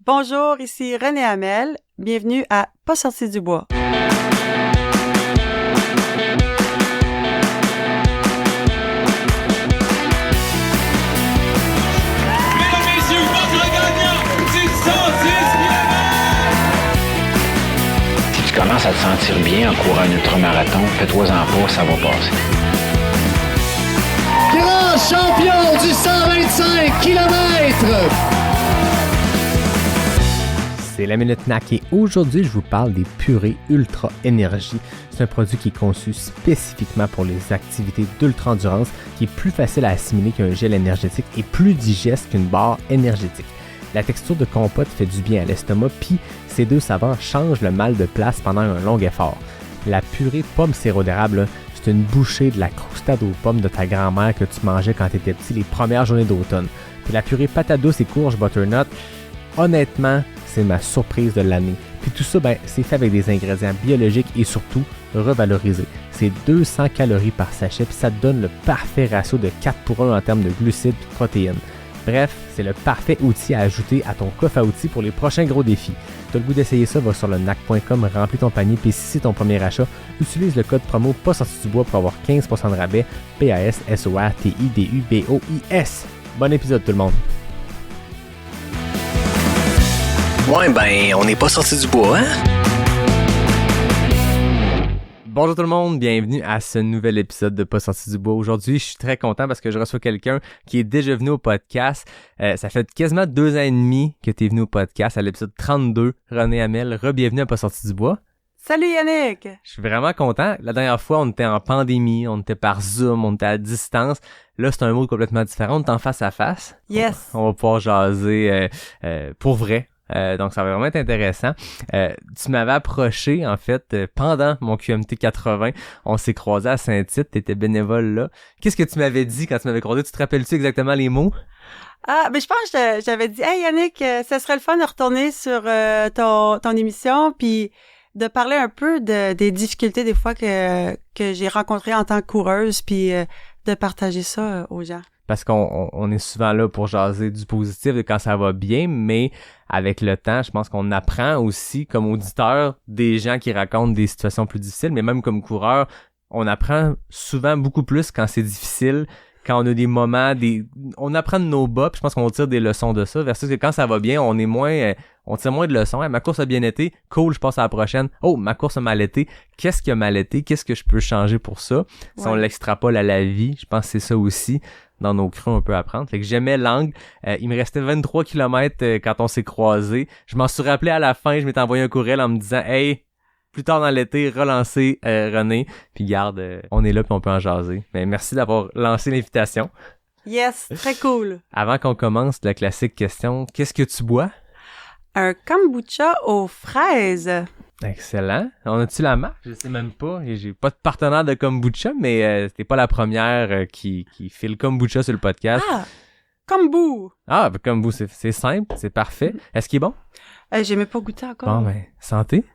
Bonjour, ici René Hamel. Bienvenue à Pas sorti du bois. Si tu commences à te sentir bien en courant un ultramarathon, fais-toi-en pas, ça va passer. Grand champion du 125 km! C'est la Minute NAC et aujourd'hui, je vous parle des purées Ultra Énergie. C'est un produit qui est conçu spécifiquement pour les activités d'ultra-endurance, qui est plus facile à assimiler qu'un gel énergétique et plus digeste qu'une barre énergétique. La texture de compote fait du bien à l'estomac, puis ces deux saveurs changent le mal de place pendant un long effort. La purée pomme sirop d'érable, c'est une bouchée de la croustade aux pommes de ta grand-mère que tu mangeais quand tu étais petit les premières journées d'automne. Puis la purée patate douce et courge butternut, honnêtement, c'est ma surprise de l'année. Puis tout ça, c'est fait avec des ingrédients biologiques et surtout revalorisés. C'est 200 calories par sachet, puis ça te donne le parfait ratio de 4 pour 1 en termes de glucides et de protéines. Bref, c'est le parfait outil à ajouter à ton coffre à outils pour les prochains gros défis. Tu as le goût d'essayer ça, va sur le nac.com, remplis ton panier, puis si c'est ton premier achat, utilise le code promo Pas sorti du bois pour avoir 15% de rabais, PASSORTIDUBOIS. Bon épisode tout le monde! Ouais, on n'est pas sorti du bois, hein? Bonjour tout le monde, bienvenue à ce nouvel épisode de Pas sorti du bois. Aujourd'hui, je suis très content parce que je reçois quelqu'un qui est déjà venu au podcast. Ça fait quasiment 2 ans et demi que tu es venu au podcast, à l'épisode 32. René Hamel, re-bienvenue à Pas sorti du bois. Salut Yannick! Je suis vraiment content. La dernière fois, on était en pandémie, on était par Zoom, on était à distance. Là, c'est un mode complètement différent, on est en face à face. Yes! On va pouvoir jaser pour vrai. Donc ça va vraiment être intéressant. Tu m'avais approché en fait pendant mon QMT 80. On s'est croisés à Saint-Tite, t'étais bénévole là. Qu'est-ce que tu m'avais dit quand tu m'avais croisé? Tu te rappelles-tu exactement les mots? Ah, je pense que j'avais dit « Hey Yannick, ça serait le fun de retourner sur ton émission puis de parler un peu des difficultés des fois que j'ai rencontrées en tant que coureuse puis de partager ça aux gens. » Parce qu'on est souvent là pour jaser du positif de quand ça va bien, mais avec le temps, je pense qu'on apprend aussi comme auditeur des gens qui racontent des situations plus difficiles, mais même comme coureur, on apprend souvent beaucoup plus quand c'est difficile, quand on a des moments, on apprend de nos bas, puis je pense qu'on tire des leçons de ça, versus que quand ça va bien, on tire moins de leçons. Hey, ma course a bien été, cool, je passe à la prochaine. Oh, ma course a mal été, qu'est-ce qui a mal été, qu'est-ce que je peux changer pour ça? Si on l'extrapole à la vie, je pense que c'est ça aussi. Dans nos creux, on peut apprendre. Fait que j'aimais l'angle. Il me restait 23 km quand on s'est croisés. Je m'en suis rappelé à la fin, je m'étais envoyé un courriel en me disant « Hey, plus tard dans l'été, relancez René. » Puis garde, on est là puis on peut en jaser. Mais merci d'avoir lancé l'invitation. Yes, très cool. Avant qu'on commence, la classique question, qu'est-ce que tu bois? Un kombucha aux fraises. Excellent. On a-tu la marque? Je sais même pas. J'ai pas de partenaire de kombucha, mais t'es pas la première qui fait le kombucha sur le podcast. Ah! Kombu! Ah, kombu, c'est simple, c'est parfait. Est-ce qu'il est bon? J'ai même pas goûté encore. Bon, santé.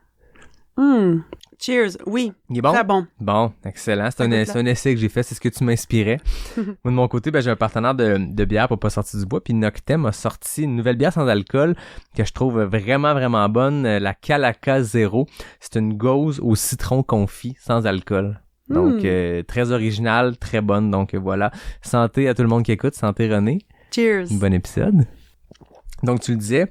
Cheers. Oui. Il est bon? Très bon. Bon, excellent. C'est un essai que j'ai fait. C'est ce que tu m'inspirais. Moi, de mon côté, j'ai un partenaire de bière pour Pas sorti du bois. Puis Noctem a sorti une nouvelle bière sans alcool que je trouve vraiment, vraiment bonne. La Calaca Zero. C'est une gauze au citron confit sans alcool. Donc, très originale, très bonne. Donc, voilà. Santé à tout le monde qui écoute. Santé, René. Cheers. Bon épisode. Donc, tu le disais...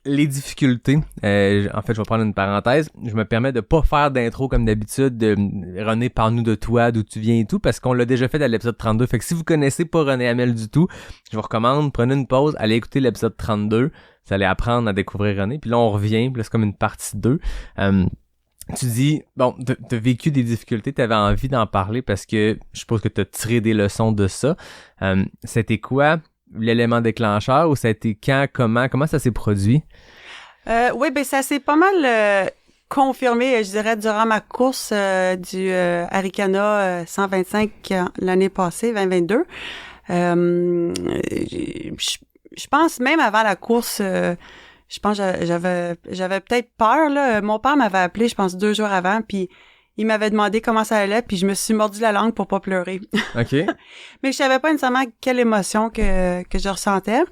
les difficultés, en fait, je vais prendre une parenthèse. Je me permets de pas faire d'intro comme d'habitude. René, parle-nous de toi, d'où tu viens et tout, parce qu'on l'a déjà fait à l'épisode 32. Fait que si vous connaissez pas René Hamel du tout, je vous recommande, prenez une pause, allez écouter l'épisode 32. Vous allez apprendre à découvrir René. Puis là, on revient, puis là, c'est comme une partie 2. Tu dis, bon, t'as vécu des difficultés, t'avais envie d'en parler parce que je suppose que t'as tiré des leçons de ça. C'était quoi l'élément déclencheur ou ça a été quand, comment ça s'est produit? Oui, ça s'est pas mal confirmé, je dirais, durant ma course du Arikana 125 l'année passée, 2022. Je pense même avant la course, je pense j'avais peut-être peur, là. Mon père m'avait appelé, je pense, 2 jours avant, puis il m'avait demandé comment ça allait, puis je me suis mordu la langue pour pas pleurer. OK. Mais je savais pas nécessairement quelle émotion que je ressentais.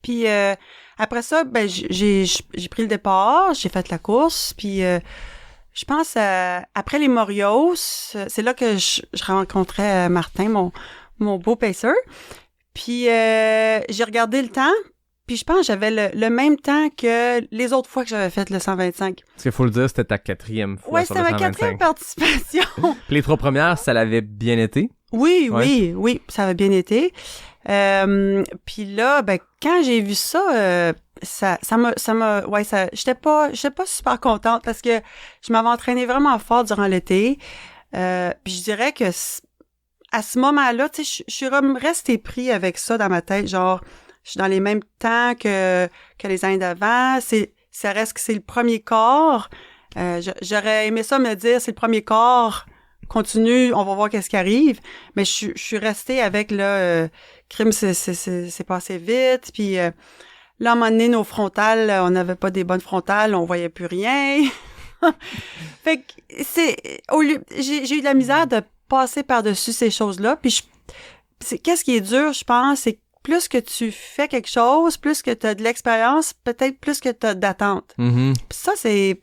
Puis à après ça, ben j'ai pris le départ, j'ai fait la course, puis je pense après les Morios, c'est là que je rencontrais Martin, mon beau pacer. Puis j'ai regardé le temps, puis je pense que j'avais le même temps que les autres fois que j'avais fait le 125. Parce qu'il faut le dire, c'était ta 4e fois Ouais, sur c'était le ma 125. 4e participation. Puis les 3 premières, ça l'avait bien été? Oui, Ouais. oui, ça avait bien été. Puis là, ben quand j'ai vu ça, j'étais pas super contente parce que je m'avais entraîné vraiment fort durant l'été. Puis je dirais que à ce moment-là, tu sais, je suis restée pris avec ça dans ma tête, genre je suis dans les mêmes temps que les années d'avant, ça reste que c'est le premier quart. J'aurais aimé ça me dire c'est le premier quart. Continue, on va voir qu'est-ce qui arrive. Mais je suis restée avec crime, c'est passé vite. Puis là, à un moment donné, nos frontales, on n'avait pas des bonnes frontales, on voyait plus rien. Fait que j'ai eu de la misère de passer par-dessus ces choses-là. Puis qu'est-ce qui est dur, je pense, c'est que plus que tu fais quelque chose, plus que tu as de l'expérience, peut-être plus que tu as d'attente. Mm-hmm. Puis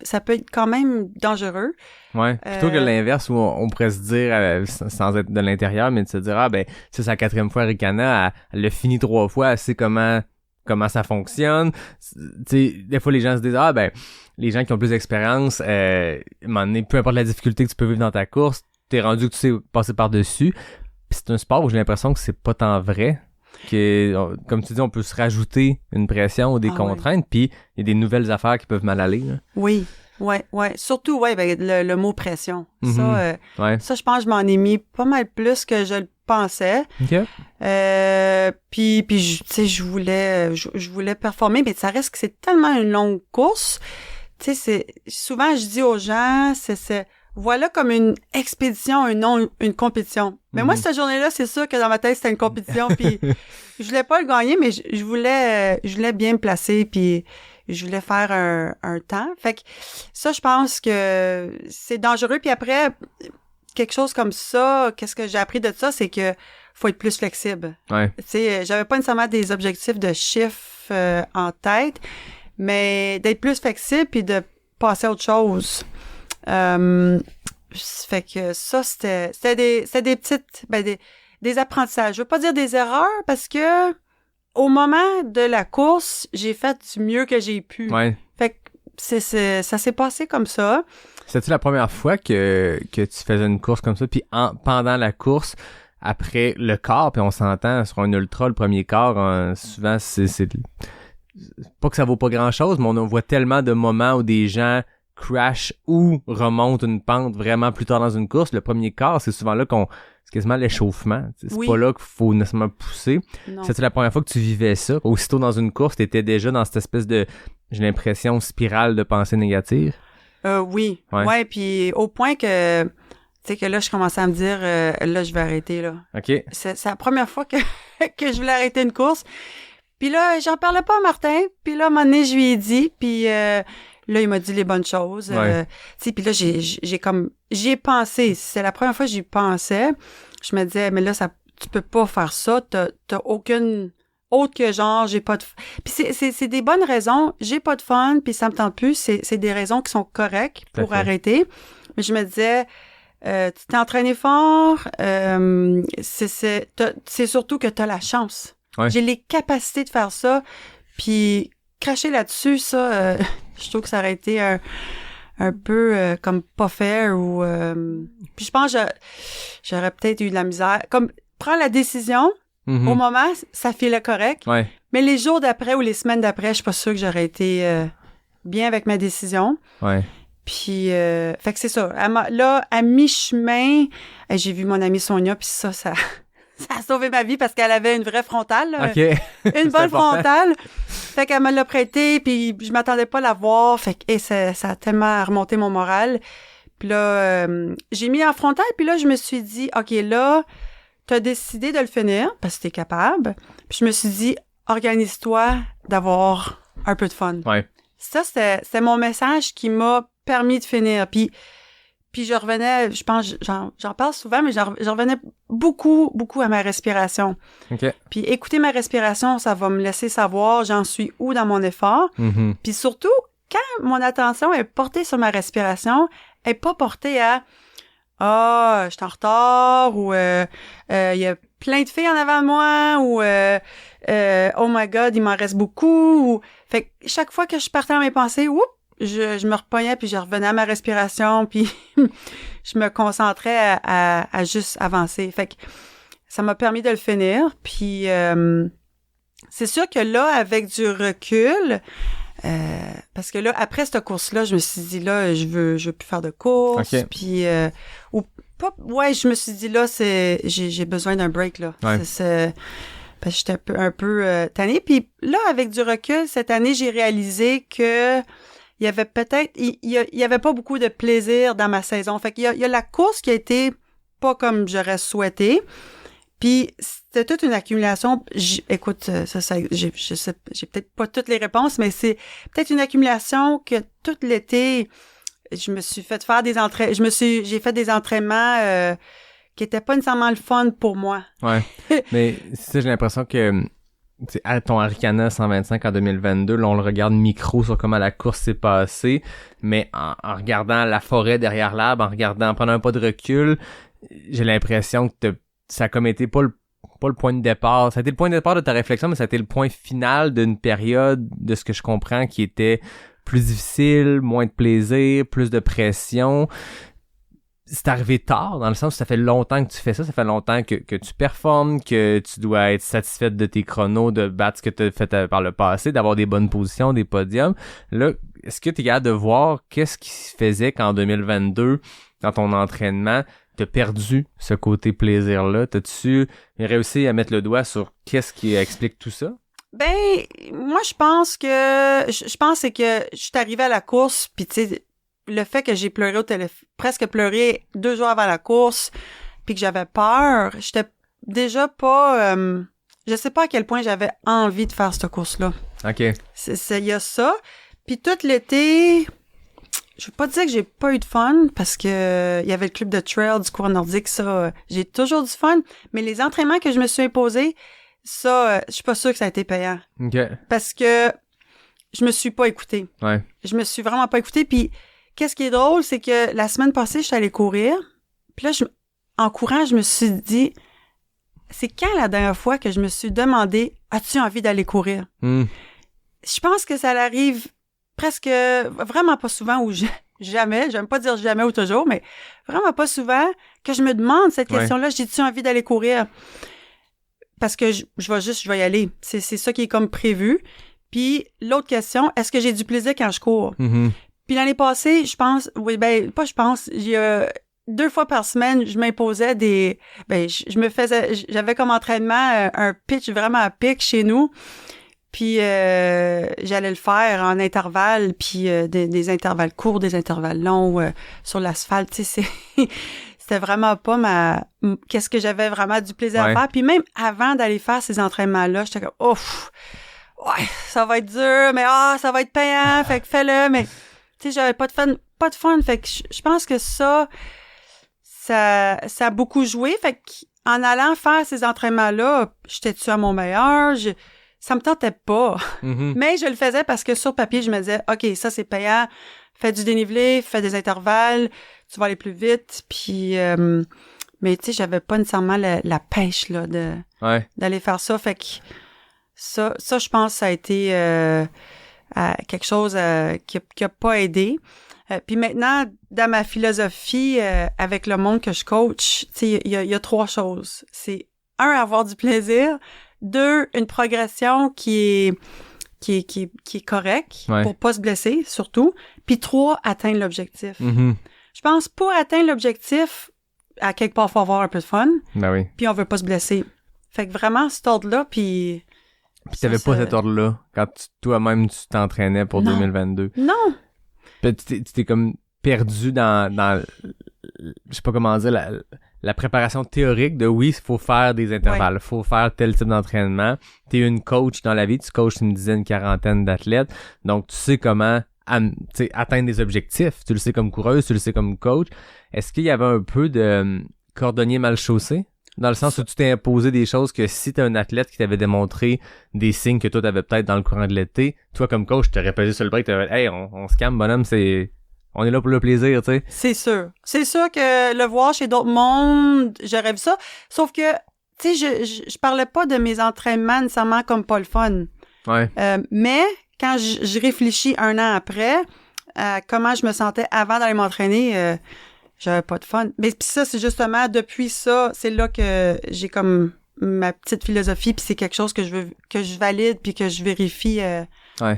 ça peut être quand même dangereux. Ouais, plutôt que l'inverse où on pourrait se dire, sans être de l'intérieur, mais de se dire, ah ben, c'est sa 4e fois Ricana, elle l'a fini 3 fois, elle sait comment ça fonctionne. Tu sais, des fois les gens se disent, ah ben, les gens qui ont plus d'expérience, à un moment donné, peu importe la difficulté que tu peux vivre dans ta course, t'es rendu que tu sais passer par-dessus. Puis c'est un sport où j'ai l'impression que c'est pas tant vrai. Que, comme tu dis, on peut se rajouter une pression ou des contraintes, puis il y a des nouvelles affaires qui peuvent mal aller. Là. Oui. Ouais. Surtout, ben, le mot pression. Mm-hmm. Ça, je pense que je m'en ai mis pas mal plus que je le pensais. OK. Puis tu sais, je voulais performer, mais ça reste que c'est tellement une longue course. Tu sais, souvent, je dis aux gens, voilà comme une expédition, une compétition. Mais moi, cette journée-là, c'est sûr que dans ma tête, c'était une compétition, puis je voulais pas le gagner, mais je voulais bien me placer, puis je voulais faire un temps. Fait que ça, je pense que c'est dangereux. Puis après, quelque chose comme ça, qu'est-ce que j'ai appris de ça, c'est que faut être plus flexible. Ouais. Tu sais, j'avais pas nécessairement des objectifs de chiffres en tête, mais d'être plus flexible puis de passer à autre chose. Fait que ça, c'était des petites, des apprentissages. Je veux pas dire des erreurs parce que au moment de la course, j'ai fait du mieux que j'ai pu. Ouais. Fait que ça s'est passé comme ça. C'était-tu la première fois que tu faisais une course comme ça, puis pendant la course, après le quart, puis on s'entend sur un ultra, le premier quart, souvent c'est pas que ça vaut pas grand-chose, mais on voit tellement de moments où des gens crash ou remontent une pente vraiment plus tard dans une course. Le premier quart, c'est souvent là c'est quasiment l'échauffement. C'est pas là qu'il faut nécessairement pousser. C'était la première fois que tu vivais ça. Aussitôt dans une course, t'étais déjà dans cette espèce de, j'ai l'impression, spirale de pensée négative. Oui. Ouais, puis au point que, tu sais, que là, je commençais à me dire, là, je vais arrêter, là. OK. C'est la première fois que je voulais arrêter une course. Puis là, j'en parlais pas à Martin. Puis là, à un moment donné, je lui ai dit, puis là, il m'a dit les bonnes choses. Ouais. Tu sais, puis là, j'y ai pensé. C'est la première fois que j'y pensais. Je me disais, mais là, tu peux pas faire ça. T'as aucune autre que genre, j'ai pas de... Puis c'est des bonnes raisons. J'ai pas de fun, puis ça me tente plus. C'est des raisons qui sont correctes pour arrêter. Mais je me disais, tu t'es entraîné fort. C'est surtout que t'as la chance. Ouais. J'ai les capacités de faire ça. Puis cracher là-dessus, ça, je trouve que ça aurait été un peu comme pas fair ou... Puis je pense que j'aurais peut-être eu de la misère. Comme, prendre la décision, au moment, ça filait correct. Ouais. Mais les jours d'après ou les semaines d'après, je suis pas sûre que j'aurais été bien avec ma décision. Ouais. Puis, fait que c'est ça. Là, à mi-chemin, j'ai vu mon amie Sonia, puis ça a sauvé ma vie parce qu'elle avait une vraie frontale. Là. OK. Une bonne frontale. Fait qu'elle me l'a prêté, puis je m'attendais pas à la voir. Fait que ça a tellement remonté mon moral. Puis là, j'ai mis en frontale, puis là, je me suis dit, OK, là, t'as décidé de le finir parce que t'es capable. Puis je me suis dit, organise-toi d'avoir un peu de fun. Ouais. Ça, c'était mon message qui m'a permis de finir. Puis puis je revenais, je pense, j'en parle souvent, mais j'en revenais beaucoup, beaucoup à ma respiration. OK. Puis écouter ma respiration, ça va me laisser savoir j'en suis où dans mon effort. Mm-hmm. Puis surtout, quand mon attention est portée sur ma respiration, elle n'est pas portée à « Ah, je suis en retard » ou il y a plein de filles en avant de moi ou « Oh my God, il m'en reste beaucoup » ou... Fait que chaque fois que je partais dans mes pensées, je me repognais puis je revenais à ma respiration puis je me concentrais à juste avancer. Fait que ça m'a permis de le finir. Puis c'est sûr que là, avec du recul, parce que là, après cette course-là, je me suis dit là, je veux plus faire de course. Okay. Puis je me suis dit là, j'ai besoin d'un break là. Ouais. Parce que j'étais un peu tannée. Puis là, avec du recul, cette année, j'ai réalisé que il y avait peut-être... Il y avait pas beaucoup de plaisir dans ma saison. Fait qu'il y a la course qui a été pas comme j'aurais souhaité. Puis c'était toute une accumulation. Écoute, j'ai peut-être pas toutes les réponses, mais c'est peut-être une accumulation que tout l'été, je me suis fait faire j'ai fait des entraînements qui étaient pas nécessairement le fun pour moi. Ouais. Mais ça, j'ai l'impression que à ton Arikana 125 en 2022, là, on le regarde micro sur comment la course s'est passée, mais en regardant la forêt derrière l'arbre, en prenant un pas de recul, j'ai l'impression que ça a comme été pas le point de départ. Ça a été le point de départ de ta réflexion, mais ça a été le point final d'une période, de ce que je comprends, qui était plus difficile, moins de plaisir, plus de pression. C'est arrivé tard, dans le sens où ça fait longtemps que tu fais ça fait longtemps que tu performes, que tu dois être satisfaite de tes chronos, de battre ce que tu as fait par le passé, d'avoir des bonnes positions, des podiums. Là, est-ce que tu es capable de voir qu'est-ce qui se faisait qu'en 2022, dans ton entraînement, t'as perdu ce côté plaisir-là? T'as-tu réussi à mettre le doigt sur qu'est-ce qui explique tout ça? Ben, moi, je pense que c'est que je suis arrivée à la course, puis tu sais, le fait que j'ai pleuré presque pleuré 2 jours avant la course, puis que j'avais peur, j'étais déjà pas... je sais pas à quel point j'avais envie de faire cette course-là. OK. Il y a ça. Puis tout l'été, je veux pas dire que j'ai pas eu de fun, parce que il y avait le club de trail du coureur nordique, ça, j'ai toujours du fun, mais les entraînements que je me suis imposés, ça, je suis pas sûre que ça a été payant. OK. Parce que je me suis pas écoutée. Ouais. Je me suis vraiment pas écoutée, puis qu'est-ce qui est drôle, c'est que la semaine passée, je suis allée courir. Puis là, en courant, je me suis dit, c'est quand la dernière fois que je me suis demandé, as-tu envie d'aller courir? Je pense que ça arrive presque, vraiment pas souvent ou jamais, j'aime pas dire jamais ou toujours, mais vraiment pas souvent que je me demande cette question-là, j'ai-tu envie d'aller courir? Parce que je vais y aller. C'est ça qui est comme prévu. Puis l'autre question, est-ce que j'ai du plaisir quand je cours? Mm-hmm. Puis l'année passée, il y a 2 fois par semaine, je m'imposais j'avais comme entraînement un pitch vraiment à pic chez nous. Puis j'allais le faire en intervalles, puis des intervalles courts, des intervalles longs sur l'asphalte, tu sais, c'était vraiment pas qu'est-ce que j'avais vraiment du plaisir à faire. Puis même avant d'aller faire ces entraînements-là, j'étais comme ouf, ouais, ça va être dur, mais ça va être payant, fait que fais-le, mais tu sais, j'avais pas de fun, fait que je pense que ça a beaucoup joué, fait qu'en allant faire ces entraînements-là, j'étais-tu à mon meilleur, ça me tentait pas, mais je le faisais parce que sur papier, je me disais, OK, ça c'est payant, fais du dénivelé, fais des intervalles, tu vas aller plus vite, puis mais tu sais, j'avais pas nécessairement la pêche là d'aller faire ça, fait que ça je pense ça a été quelque chose qui a pas aidé. Puis maintenant, dans ma philosophie avec le monde que je coach, tu sais, il y a 3 choses. C'est 1, avoir du plaisir, 2, une progression qui est correcte pour pas se blesser surtout, puis 3, atteindre l'objectif. Mm-hmm. Je pense pour atteindre l'objectif, à quelque part faut avoir un peu de fun. Ben oui. Puis on veut pas se blesser. Fait que vraiment cet ordre-là, puis t'avais pas cet ordre-là quand toi-même tu t'entraînais pour 2022. Non. Puis tu t'es comme perdu dans je sais pas comment dire la préparation théorique de oui, il faut faire des intervalles, il faut faire tel type d'entraînement. T'es une coach dans la vie, tu coaches une dizaine, 40 d'athlètes, donc tu sais comment atteindre des objectifs. Tu le sais comme coureuse, tu le sais comme coach. Est-ce qu'il y avait un peu de cordonnier mal chaussé? Dans le sens où tu t'es imposé des choses que si t'es un athlète qui t'avait démontré des signes que toi t'avais peut-être dans le courant de l'été, toi comme coach, t'aurais pesé sur le break, t'aurais dit, hey, on se calme, bonhomme, on est là pour le plaisir, tu sais. C'est sûr. C'est sûr que le voir chez d'autres mondes, j'aurais vu ça. Sauf que, tu sais, je parlais pas de mes entraînements nécessairement comme pas le fun. Ouais. Mais quand je réfléchis un an après à comment je me sentais avant d'aller m'entraîner, j'avais pas de fun. Mais pis ça, c'est justement depuis ça, c'est là que j'ai comme ma petite philosophie, puis c'est quelque chose que je valide puis que je vérifie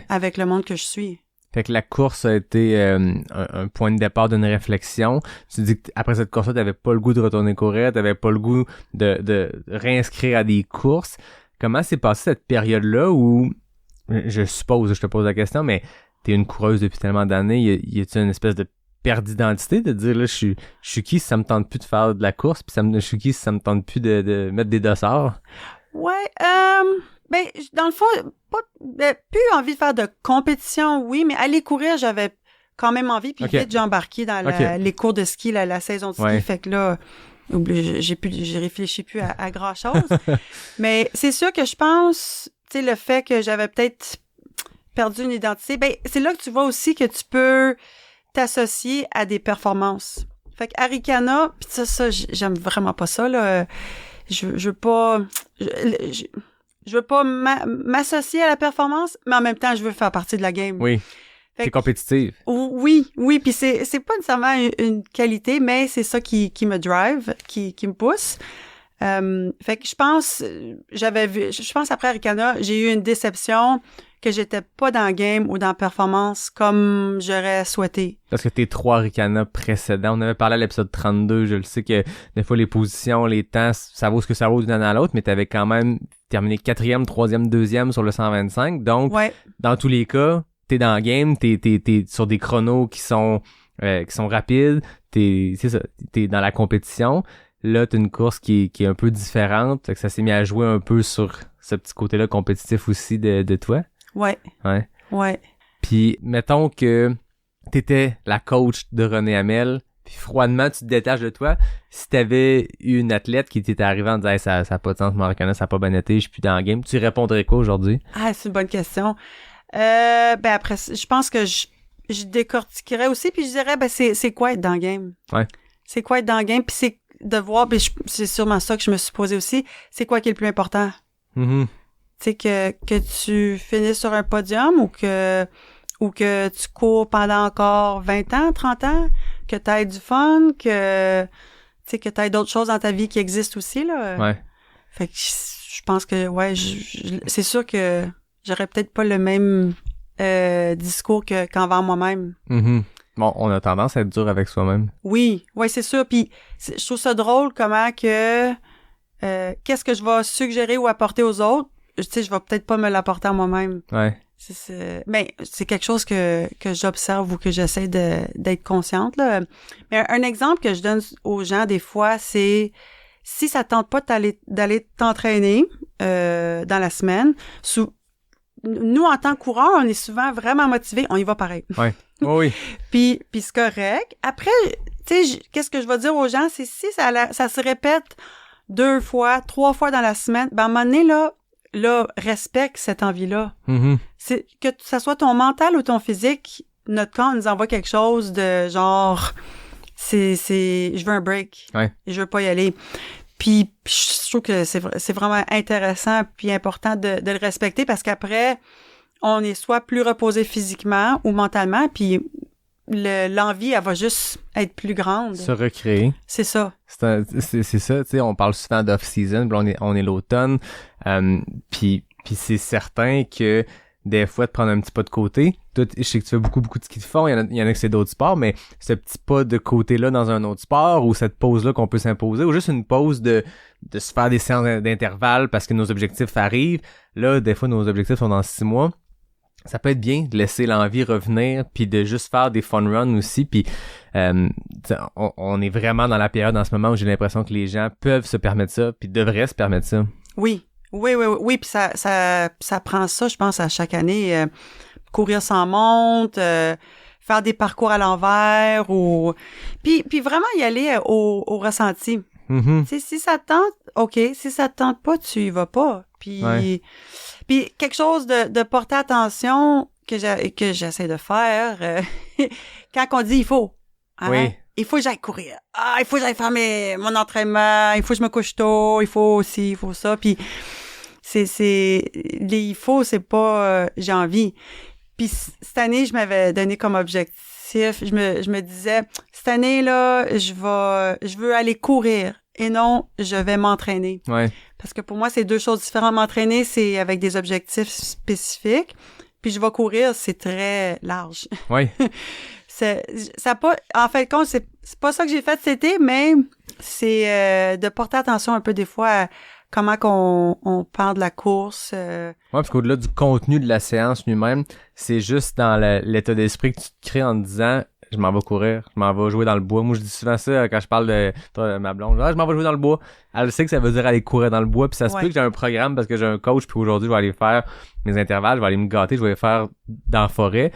avec le monde que je suis. Fait que la course a été un point de départ d'une réflexion. Tu dis qu'après cette course-là, t'avais pas le goût de retourner courir, t'avais pas le goût de réinscrire à des courses. Comment s'est passée cette période-là où, je suppose, je te pose la question, mais t'es une coureuse depuis tellement d'années, y a-t-il une espèce de perte d'identité de dire là je suis qui si ça me tente plus de faire de la course, puis je suis qui si ça me tente plus de mettre des dossards? Ouais, ben dans le fond plus envie de faire de compétition, oui, mais aller courir j'avais quand même envie, puis vite j'ai embarqué dans les cours de ski, la saison de ski, fait que là j'ai réfléchi plus à grand chose. Mais c'est sûr que je pense, tu sais, le fait que j'avais peut-être perdu une identité, ben c'est là que tu vois aussi que tu peux t'associer à des performances. Fait que Arikana, pis ça j'aime vraiment pas ça là. Je veux pas m'associer à la performance, mais en même temps je veux faire partie de la game. Oui. C'est compétitive. Oui, puis c'est pas nécessairement une qualité, mais c'est ça qui me drive, qui me pousse. Fait que je pense après Arikana, j'ai eu une déception que j'étais pas dans le game ou dans la performance comme j'aurais souhaité. Parce que tes 3 Arikana précédents, on avait parlé à l'épisode 32, je le sais que des fois les positions, les temps, ça vaut ce que ça vaut d'une année à l'autre, mais t'avais quand même terminé 4e, 3e, 2e sur le 125, donc dans tous les cas, t'es dans le game, t'es sur des chronos qui sont rapides, t'es dans la compétition. Là, t'as une course qui est un peu différente, fait que ça s'est mis à jouer un peu sur ce petit côté-là compétitif aussi de toi. Ouais. Puis, mettons que t'étais la coach de René Hamel, puis froidement, tu te détaches de toi. Si t'avais eu une athlète qui t'était arrivée en disant hey, ça a pas de sens, je me reconnais, ça a pas bien été, je suis plus dans le game, tu répondrais quoi aujourd'hui? Ah, c'est une bonne question. Ben après, je pense que je décortiquerais aussi, puis je dirais, ben c'est quoi être dans le game? Ouais. C'est quoi être dans le game? Puis c'est de voir, puis c'est sûrement ça que je me suis posé aussi, c'est quoi qui est le plus important? Mm-hmm. Tu sais, que tu finisses sur un podium ou que tu cours pendant encore 20 ans, 30 ans, que tu aies du fun, que tu aies d'autres choses dans ta vie qui existent aussi, là. Ouais. Fait que je pense que, c'est sûr que j'aurais peut-être pas le même discours qu'envers moi-même. Mm-hmm. Bon, on a tendance à être dur avec soi-même. Oui, c'est sûr. Puis je trouve ça drôle comment que qu'est-ce que je vais suggérer ou apporter aux autres, tu sais, je vais peut-être pas me l'apporter à moi-même. Ouais. Mais c'est quelque chose que j'observe ou que j'essaie d'être consciente, là. Mais un exemple que je donne aux gens des fois, c'est si ça tente pas d'aller t'entraîner dans la semaine, nous, en tant que coureurs, on est souvent vraiment motivés, on y va pareil. Ouais. Oh oui. Puis c'est correct. Après, tu sais, qu'est-ce que je vais dire aux gens, c'est si ça se répète 2 fois, 3 fois dans la semaine, ben à un moment donné, là, respecte cette envie-là. Mm-hmm. C'est que ça soit ton mental ou ton physique, notre corps nous envoie quelque chose de genre, je veux un break. Ouais. Et je veux pas y aller. Puis je trouve que c'est vraiment intéressant puis important de le respecter parce qu'après, on est soit plus reposé physiquement ou mentalement, puis l'envie, elle va juste être plus grande. Se recréer. C'est ça. C'est ça, tu sais, on parle souvent d'off-season, puis on est l'automne, puis c'est certain que des fois, de prendre un petit pas de côté. Toi, je sais que tu fais beaucoup de ski de fond, il y en a que c'est d'autres sports, mais ce petit pas de côté-là dans un autre sport, ou cette pause-là qu'on peut s'imposer, ou juste une pause de se faire des séances d'intervalle parce que nos objectifs arrivent. Là, des fois, nos objectifs sont dans 6 mois. Ça peut être bien de laisser l'envie revenir, puis de juste faire des fun runs aussi, puis on est vraiment dans la période en ce moment où j'ai l'impression que les gens peuvent se permettre ça, puis devraient se permettre ça. Oui, puis ça prend ça, je pense, à chaque année. courir sans montre, faire des parcours à l'envers ou puis vraiment y aller au ressenti. Mm-hmm. Tu sais, si ça te tente, OK, si ça te tente pas, tu y vas pas. Puis quelque chose de porter attention que j'essaie de faire quand on dit il faut. Hein? Oui. Il faut que j'aille courir. Ah, il faut que j'aille faire mon entraînement, il faut que je me couche tôt, il faut ci, il faut ça. Puis il faut, c'est pas j'ai envie. Puis cette année, je m'avais donné comme objectif, je me disais cette année là, je veux aller courir et non, je vais m'entraîner. Ouais. Parce que pour moi, c'est deux choses différentes. M'entraîner, c'est avec des objectifs spécifiques. Puis je vais courir, c'est très large. Oui. Ça pas, en fait, compte, c'est pas ça que j'ai fait cet été, mais c'est de porter attention un peu des fois à comment qu'on parle de la course. Ouais, parce qu'au-delà du contenu de la séance lui-même, c'est juste dans l'état d'esprit que tu te crées en te disant je m'en vais courir, je m'en vais jouer dans le bois. Moi, je dis souvent ça quand je parle de ma blonde. Je m'en vais jouer dans le bois. Elle sait que ça veut dire aller courir dans le bois. Puis ça se peut que j'ai un programme parce que j'ai un coach. Puis aujourd'hui, je vais aller faire mes intervalles. Je vais aller me gâter. Je vais les faire dans la forêt.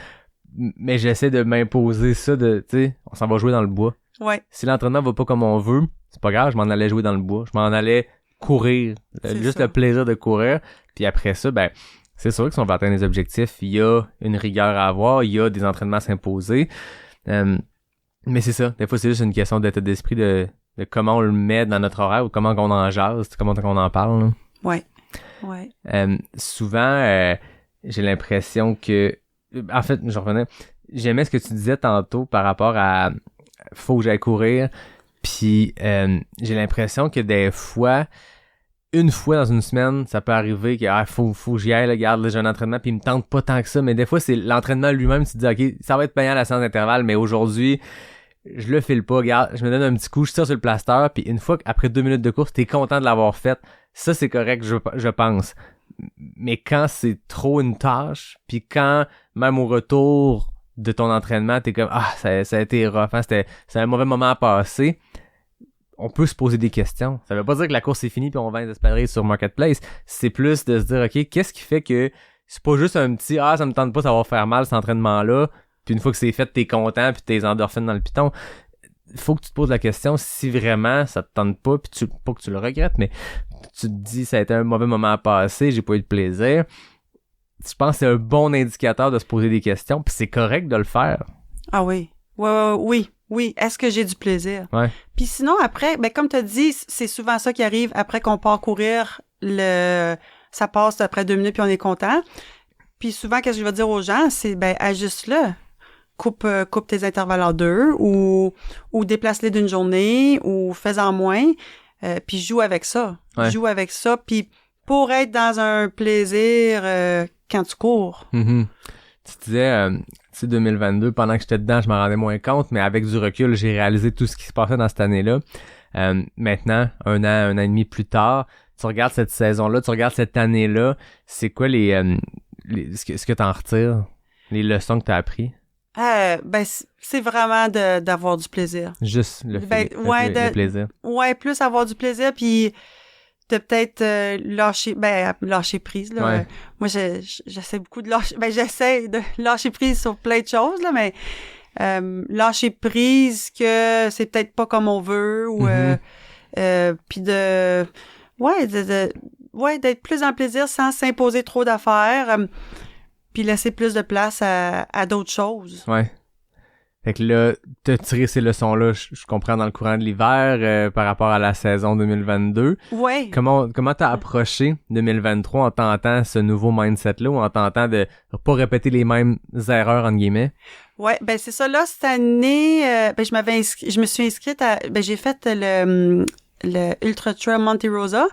Mais j'essaie de m'imposer ça tu sais, on s'en va jouer dans le bois. Ouais. Si l'entraînement va pas comme on veut, c'est pas grave. Je m'en allais jouer dans le bois. Je m'en allais courir. Juste ça. le plaisir de courir. Puis après ça, ben, c'est sûr que si on veut atteindre des objectifs, il y a une rigueur à avoir. Il y a des entraînements à s'imposer. Mais c'est ça, des fois c'est juste une question d'état d'esprit de comment on le met dans notre horaire ou comment on en jase, comment on en parle. Là. Ouais. Souvent, j'ai l'impression que... En fait, je revenais, j'aimais ce que tu disais tantôt par rapport à faut que j'aille courir, puis j'ai l'impression que des fois, une fois dans une semaine, ça peut arriver que faut que j'y aille, regarde, là, j'ai un entraînement, puis il me tente pas tant que ça, mais des fois, c'est l'entraînement lui-même, tu te dis, OK, ça va être payant la séance d'intervalle, mais aujourd'hui, je le file pas, regarde, je me donne un petit coup, je tire sur le plaster, puis une fois qu'après 2 minutes de course, t'es content de l'avoir fait, ça, c'est correct, je pense. Mais quand c'est trop une tâche, puis quand, même au retour de ton entraînement, t'es comme, ça a été rough, hein, c'est un mauvais moment à passer, on peut se poser des questions. Ça veut pas dire que la course est finie puis on va désespérer sur Marketplace. C'est plus de se dire, OK, qu'est-ce qui fait que c'est pas juste un petit, ça me tente pas, ça va faire mal cet entraînement-là, puis une fois que c'est fait, t'es content puis t'es endorphines dans le piton. Faut que tu te poses la question si vraiment ça te tente pas, puis pas que tu le regrettes, mais tu te dis, ça a été un mauvais moment à passer, j'ai pas eu de plaisir. Je pense que c'est un bon indicateur de se poser des questions, puis c'est correct de le faire. Ah oui. Oui. Est-ce que j'ai du plaisir? Ouais. Puis sinon, après, ben comme tu as dit, c'est souvent ça qui arrive après qu'on part courir. Ça passe après 2 minutes puis on est content. Puis souvent, qu'est-ce que je vais dire aux gens? C'est, ajuste-le. Coupe tes intervalles en 2 ou déplace-les d'une journée ou fais-en moins. Puis joue avec ça. Ouais. Joue avec ça. Puis pour être dans un plaisir quand tu cours. Mm-hmm. Tu disais, 2022, pendant que j'étais dedans, je m'en rendais moins compte, mais avec du recul, j'ai réalisé tout ce qui se passait dans cette année-là. Maintenant, un an et demi plus tard, tu regardes cette saison-là, tu regardes cette année-là, c'est quoi ce que t'en retires? Les leçons que t'as appris? C'est vraiment d'avoir du plaisir. Juste le plaisir. Ouais, plus avoir du plaisir, puis de peut-être lâcher prise là. Ouais. Moi j'essaie beaucoup de j'essaie de lâcher prise sur plein de choses là, mais lâcher prise que c'est peut-être pas comme on veut ou puis d'être plus en plaisir sans s'imposer trop d'affaires, puis laisser plus de place à d'autres choses. Ouais. Fait que là, t'as tiré ces leçons-là, je comprends, dans le courant de l'hiver par rapport à la saison 2022. Ouais. Comment t'as approché 2023 en tentant ce nouveau mindset-là ou en tentant de pas répéter les mêmes erreurs, entre guillemets? Ouais, c'est ça. Là, cette année, je me suis inscrite j'ai fait le Ultra Trail Monte Rosa.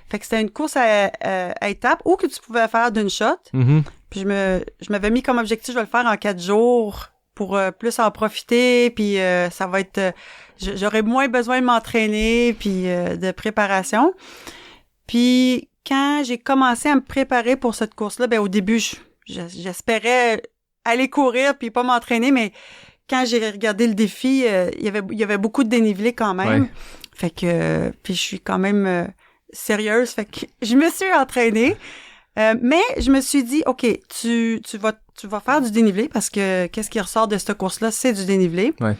Fait que c'était une course à étapes ou que tu pouvais faire d'une shot. Mm-hmm. Puis je m'avais mis comme objectif, je vais le faire en 4 jours pour plus en profiter, puis ça va être... j'aurai moins besoin de m'entraîner, puis de préparation. Puis quand j'ai commencé à me préparer pour cette course-là, au début, j'espérais aller courir puis pas m'entraîner, mais quand j'ai regardé le défi, il y avait beaucoup de dénivelé quand même. Ouais. Fait que... puis je suis quand même sérieuse, fait que je me suis entraînée. Mais je me suis dit, OK, tu vas faire du dénivelé parce que qu'est-ce qui ressort de cette course-là, c'est du dénivelé. Ouais.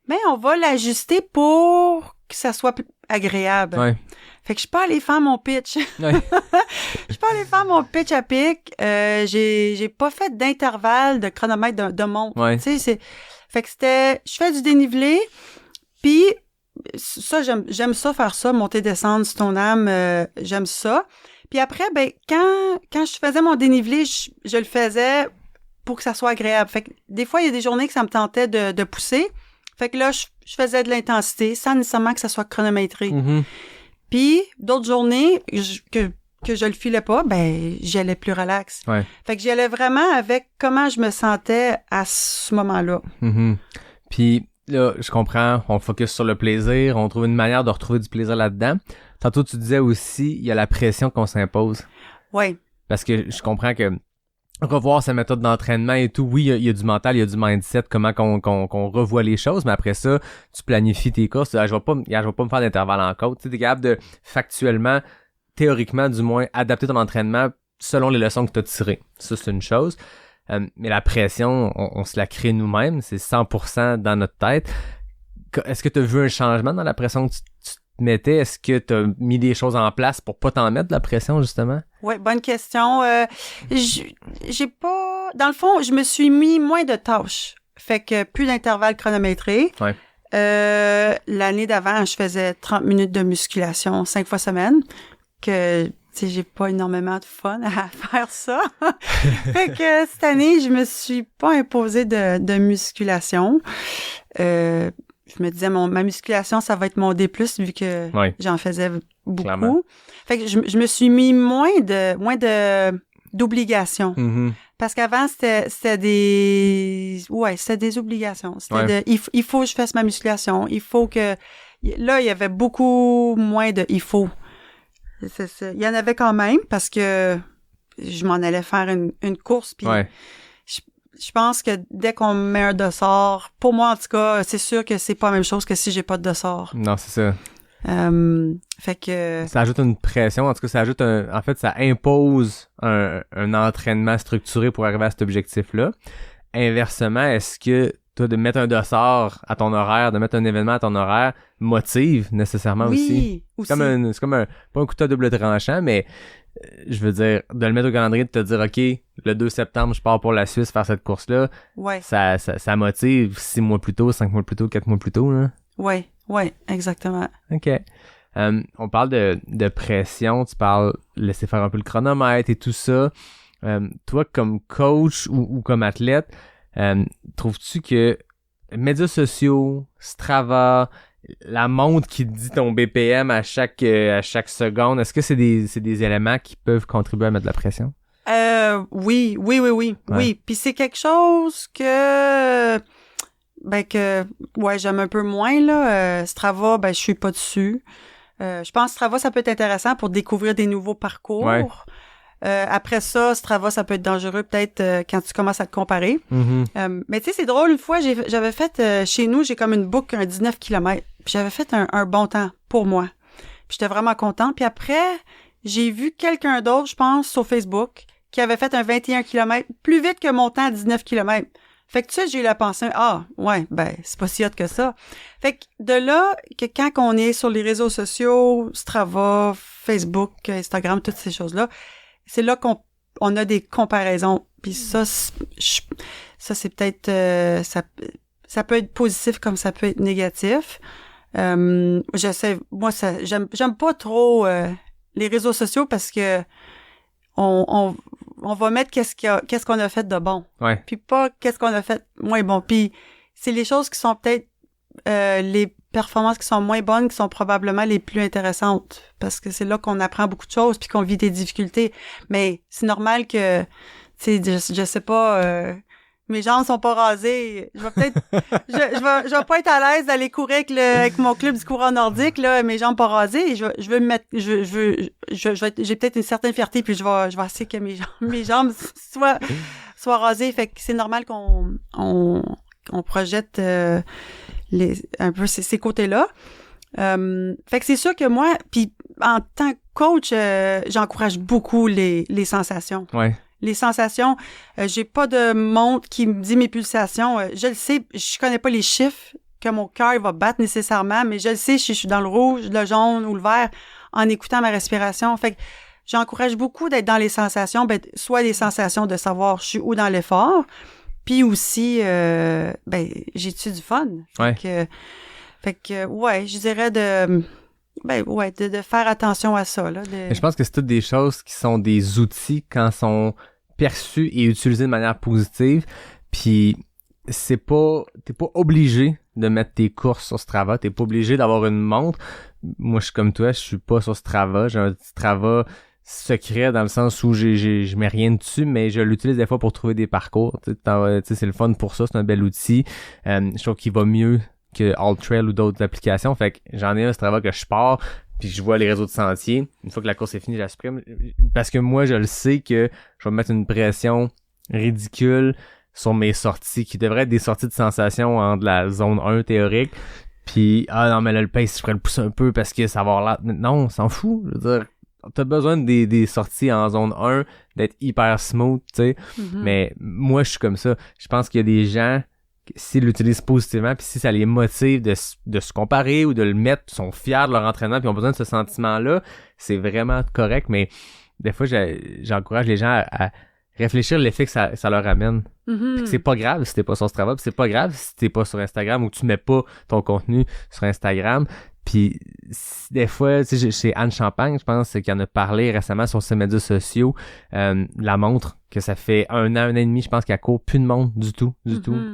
Mais on va l'ajuster pour que ça soit plus agréable. Ouais. Fait que je suis pas allée faire mon pitch. Ouais. Je suis pas allée faire mon pitch à pic. J'ai pas fait d'intervalle de chronomètre de montre. Ouais. Tu sais, fait que je fais du dénivelé, puis ça, j'aime ça, faire ça, monter, descendre, Stoneham, j'aime ça. Puis après, ben, quand je faisais mon dénivelé, je le faisais pour que ça soit agréable. Fait que des fois, il y a des journées que ça me tentait de pousser. Fait que là, je faisais de l'intensité sans nécessairement que ça soit chronométré. Mm-hmm. Puis d'autres journées que je le filais pas, ben j'y allais plus relax. Ouais. Fait que j'y allais vraiment avec comment je me sentais à ce moment-là. Mm-hmm. Puis là, je comprends, on focus sur le plaisir, on trouve une manière de retrouver du plaisir là-dedans. Tantôt, tu disais aussi, il y a la pression qu'on s'impose. Oui. Parce que je comprends que revoir sa méthode d'entraînement et tout, oui, il y a du mental, il y a du mindset, comment qu'on revoit les choses, mais après ça, tu planifies tes courses. Je vais pas me faire d'intervalle en côte. Tu sais, t'es capable de factuellement, théoriquement du moins, adapter ton entraînement selon les leçons que tu as tirées. Ça, c'est une chose. Mais la pression, on se la crée nous-mêmes, c'est 100% dans notre tête. Est-ce que tu as vu un changement dans la pression que tu te mettais? Est-ce que tu as mis des choses en place pour pas t'en mettre de la pression, justement? Oui, bonne question. J'ai pas... Dans le fond, je me suis mis moins de tâches. Fait que plus d'intervalles chronométrés. Ouais. L'année d'avant, je faisais 30 minutes de musculation 5 fois semaine. Que, tu sais, j'ai pas énormément de fun à faire ça. Fait que cette année, je me suis pas imposée de musculation. Je me disais, ma musculation, ça va être mon D+, vu que j'en faisais beaucoup. Clairement. Fait que je me suis mis moins d'obligations. Mm-hmm. Parce qu'avant, c'était des obligations. C'était il faut que je fasse ma musculation. Il faut que, là, il y avait beaucoup moins de il faut. C'est ça. Il y en avait quand même parce que je m'en allais faire une course, puis je pense que dès qu'on met un dossard, pour moi en tout cas, c'est sûr que c'est pas la même chose que si j'ai pas de dossard. Non, c'est ça. Fait que... Ça ajoute une pression, en tout cas, en fait, ça impose un entraînement structuré pour arriver à cet objectif-là. Inversement, est-ce que toi, de mettre un dossard à ton horaire, de mettre un événement à ton horaire, motive nécessairement aussi? Oui, aussi. C'est comme pas un couteau à double tranchant, mais je veux dire, de le mettre au calendrier, de te dire, OK, le 2 septembre, je pars pour la Suisse faire cette course-là. Ouais. Ça motive 6 mois plus tôt, 5 mois plus tôt, 4 mois plus tôt, là. Ouais, exactement. OK. On parle de pression, tu parles laisser faire un peu le chronomètre et tout ça. Toi, comme coach ou comme athlète, trouves-tu que médias sociaux, Strava, la montre qui te dit ton BPM à chaque seconde, est-ce que c'est des éléments qui peuvent contribuer à mettre de la pression? Oui. Oui, puis c'est quelque chose que j'aime un peu moins, là. Strava, je suis pas dessus. Je pense que Strava, ça peut être intéressant pour découvrir des nouveaux parcours. Ouais. Après ça, Strava, ça peut être dangereux peut-être quand tu commences à te comparer. Mm-hmm. Mais tu sais, c'est drôle, une fois, j'avais fait, chez nous, j'ai comme une boucle, un 19 km. Puis j'avais fait un bon temps pour moi. Puis j'étais vraiment contente. Puis après, j'ai vu quelqu'un d'autre, je pense, sur Facebook, qui avait fait un 21 km plus vite que mon temps à 19 km. Fait que tu sais, j'ai eu la pensée, c'est pas si hot que ça. Fait que de là, que quand on est sur les réseaux sociaux, Strava, Facebook, Instagram, toutes ces choses-là, c'est là qu'on a des comparaisons. Puis ça c'est peut-être, ça peut être positif comme ça peut être négatif. J'aime pas trop les réseaux sociaux parce que on va mettre qu'est-ce qu'on a fait de bon. Ouais. Puis pas qu'est-ce qu'on a fait moins bon. Puis c'est les choses qui sont peut-être les performances qui sont moins bonnes qui sont probablement les plus intéressantes parce que c'est là qu'on apprend beaucoup de choses puis qu'on vit des difficultés. Mais c'est normal que, tu sais, je sais pas, mes jambes sont pas rasées. Je vais peut-être, je vais pas être à l'aise d'aller courir avec mon club du coureur nordique, là, mes jambes pas rasées. Je veux me mettre, j'ai peut-être une certaine fierté puis je vais essayer que mes jambes soient rasées. Fait que c'est normal qu'on projette, un peu ces côtés-là. Fait que c'est sûr que moi, puis en tant que coach, j'encourage beaucoup les sensations. Ouais. Les sensations, j'ai pas de montre qui me dit mes pulsations. Je le sais, je connais pas les chiffres que mon cœur va battre nécessairement, mais je le sais si je suis dans le rouge, le jaune ou le vert en écoutant ma respiration. Fait que j'encourage beaucoup d'être dans les sensations, soit des sensations de savoir je suis où dans l'effort, puis aussi, j'ai-tu du fun? Ouais. Fait que ouais, je dirais de faire attention à ça, là. Mais je pense que c'est toutes des choses qui sont des outils quand sont perçus et utilisés de manière positive. Puis t'es pas obligé de mettre tes courses sur Strava. T'es pas obligé d'avoir une montre. Moi, je suis comme toi, je suis pas sur Strava. J'ai un petit Strava secret dans le sens où je mets rien dessus, mais je l'utilise des fois pour trouver des parcours. Tu sais, c'est le fun pour ça. C'est un bel outil. Je trouve qu'il va mieux que AllTrail ou d'autres applications. Fait que j'en ai un Strava que je pars, puis je vois les réseaux de sentiers. Une fois que la course est finie, je la supprime. Parce que moi, je le sais que je vais mettre une pression ridicule sur mes sorties, qui devraient être des sorties de sensation entre la zone 1 théorique, puis non, mais là, le pace, je pourrais le pousser un peu parce que ça va avoir l'air... Non, on s'en fout. Je veux dire, t'as besoin des sorties en zone 1, d'être hyper smooth, tu sais. Mm-hmm. Mais moi, je suis comme ça. Je pense qu'il y a des gens... s'ils l'utilisent positivement, puis si ça les motive de se comparer ou de le mettre, ils sont fiers de leur entraînement, puis ils ont besoin de ce sentiment-là, c'est vraiment correct, mais des fois, j'encourage les gens à réfléchir à l'effet que ça leur amène. Mm-hmm. Puis que c'est pas grave si t'es pas sur Strava, puis c'est pas grave si t'es pas sur Instagram ou que tu mets pas ton contenu sur Instagram. Puis des fois, tu sais, chez Anne Champagne, je pense qu'il en a parlé récemment sur ses médias sociaux, la montre, que ça fait 1 an et demi, je pense qu'elle court plus de montre du tout.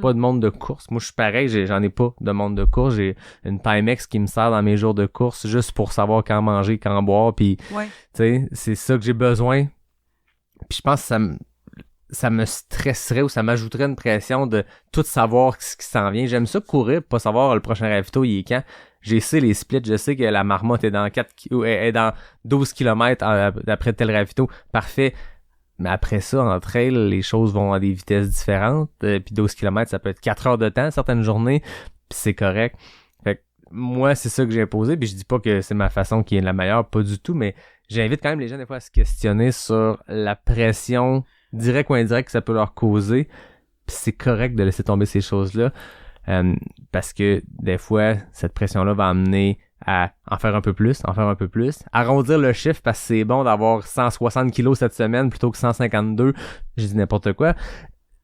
Pas de montre de course. Moi, je suis pareil, j'en ai pas de montre de course. J'ai une Timex qui me sert dans mes jours de course juste pour savoir quand manger, quand boire, puis tu sais, c'est ça que j'ai besoin. Puis je pense que ça me stresserait ou ça m'ajouterait une pression de tout savoir ce qui s'en vient. J'aime ça courir pour pas savoir le prochain ravito il est quand. Je sais les splits, je sais que la marmotte est dans 12 km après tel ravito. Parfait. Mais après ça, en trail, les choses vont à des vitesses différentes. Puis 12 km, ça peut être 4 heures de temps certaines journées. Puis c'est correct. Fait que moi, c'est ça que j'ai imposé. Puis je dis pas que c'est ma façon qui est la meilleure, pas du tout. Mais j'invite quand même les gens des fois à se questionner sur la pression directe ou indirecte que ça peut leur causer. Puis c'est correct de laisser tomber ces choses-là. Parce que des fois, cette pression-là va amener à en faire un peu plus, arrondir le chiffre parce que c'est bon d'avoir 160 kilos cette semaine plutôt que 152, je dis n'importe quoi.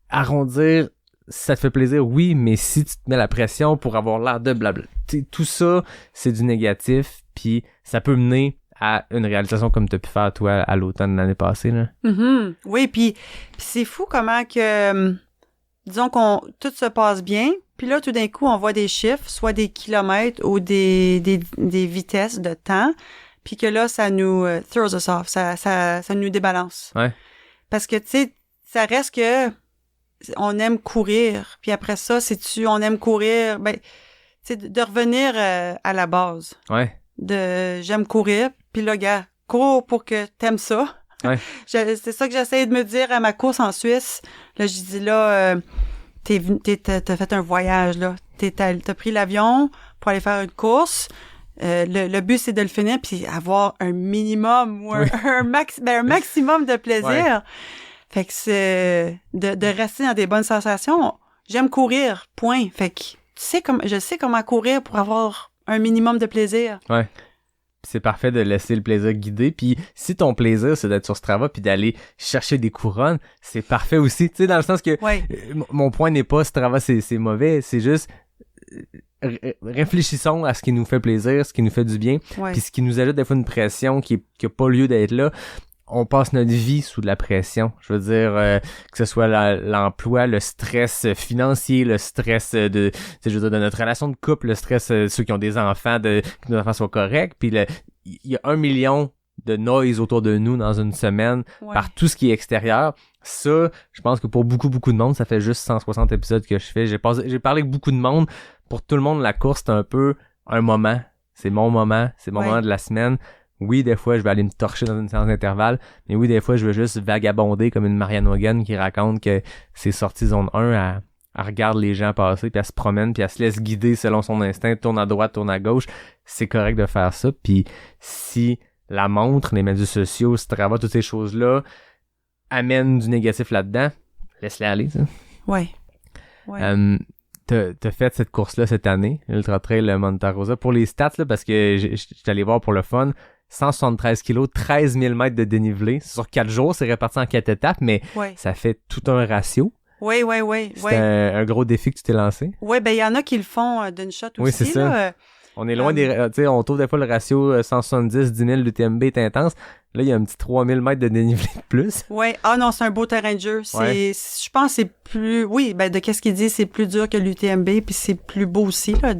Arrondir, ça te fait plaisir, oui, mais si tu te mets la pression pour avoir l'air de blabla, tout ça, c'est du négatif, puis ça peut mener à une réalisation comme tu as pu faire toi à l'automne de l'année passée, là. Mm-hmm. Oui, puis c'est fou comment que disons tout se passe bien, puis là tout d'un coup on voit des chiffres, soit des kilomètres ou des vitesses de temps, puis que là ça nous throws us off, ça nous débalance. Ouais. Parce que tu sais, ça reste que on aime courir, puis après ça, on aime courir, de revenir à la base. Ouais. J'aime courir, puis là gars, cours pour que t'aimes ça. Ouais. C'est ça que j'essaie de me dire à ma course en Suisse. Là, je dis là, t'as fait un voyage, là. T'as pris l'avion pour aller faire une course. Le but, c'est de le finir puis avoir un minimum ou un maximum de plaisir. Ouais. Fait que c'est de rester dans des bonnes sensations. J'aime courir, point. Fait que je sais comment courir pour avoir un minimum de plaisir. Ouais. C'est parfait de laisser le plaisir guider. Puis si ton plaisir, c'est d'être sur Strava puis d'aller chercher des couronnes, c'est parfait aussi. Tu sais, dans le sens que mon point n'est pas Strava, c'est mauvais. C'est juste réfléchissons à ce qui nous fait plaisir, ce qui nous fait du bien. Puis ce qui nous ajoute des fois une pression qui a pas lieu d'être là. On passe notre vie sous de la pression. Je veux dire, que ce soit l'emploi, le stress financier, le stress de notre relation de couple, le stress de ceux qui ont des enfants, que nos enfants soient corrects. Puis il y a 1 million de noise autour de nous dans une semaine par tout ce qui est extérieur. Ça, je pense que pour beaucoup, beaucoup de monde, ça fait juste 160 épisodes que je fais. J'ai parlé avec beaucoup de monde. Pour tout le monde, la course, c'est un peu un moment. C'est mon moment. C'est mon moment de la semaine. Oui, des fois, je vais aller me torcher dans une séance d'intervalle, mais oui, des fois, je veux juste vagabonder comme une Marianne Hogan qui raconte que c'est sorti zone 1, elle regarde les gens passer, puis elle se promène, puis elle se laisse guider selon son instinct, tourne à droite, tourne à gauche. C'est correct de faire ça, puis si la montre, les médias sociaux, Strava, toutes ces choses-là amènent du négatif là-dedans. Laisse-les aller, ça. Ouais. T'as fait cette course-là cette année, l'Ultra Trail Monte Rosa. Pour les stats, là, parce que j'étais allé voir pour le fun, 173 kilos, 13 000 mètres de dénivelé. Sur 4 jours, c'est réparti en 4 étapes, mais ça fait tout un ratio. Oui. C'est un gros défi que tu t'es lancé. Oui, ben il y en a qui le font d'une shot aussi. Oui, c'est ça. Là. On est loin des... Tu sais, on trouve des fois le ratio 170, 10 000, l'UTMB est intense. Là, il y a un petit 3000 mètres de dénivelé de plus. Oui. Ah non, c'est un beau terrain de jeu. Je pense que c'est plus... Oui, ben de qu'est-ce qu'il dit, c'est plus dur que l'UTMB, puis c'est plus beau aussi. Là,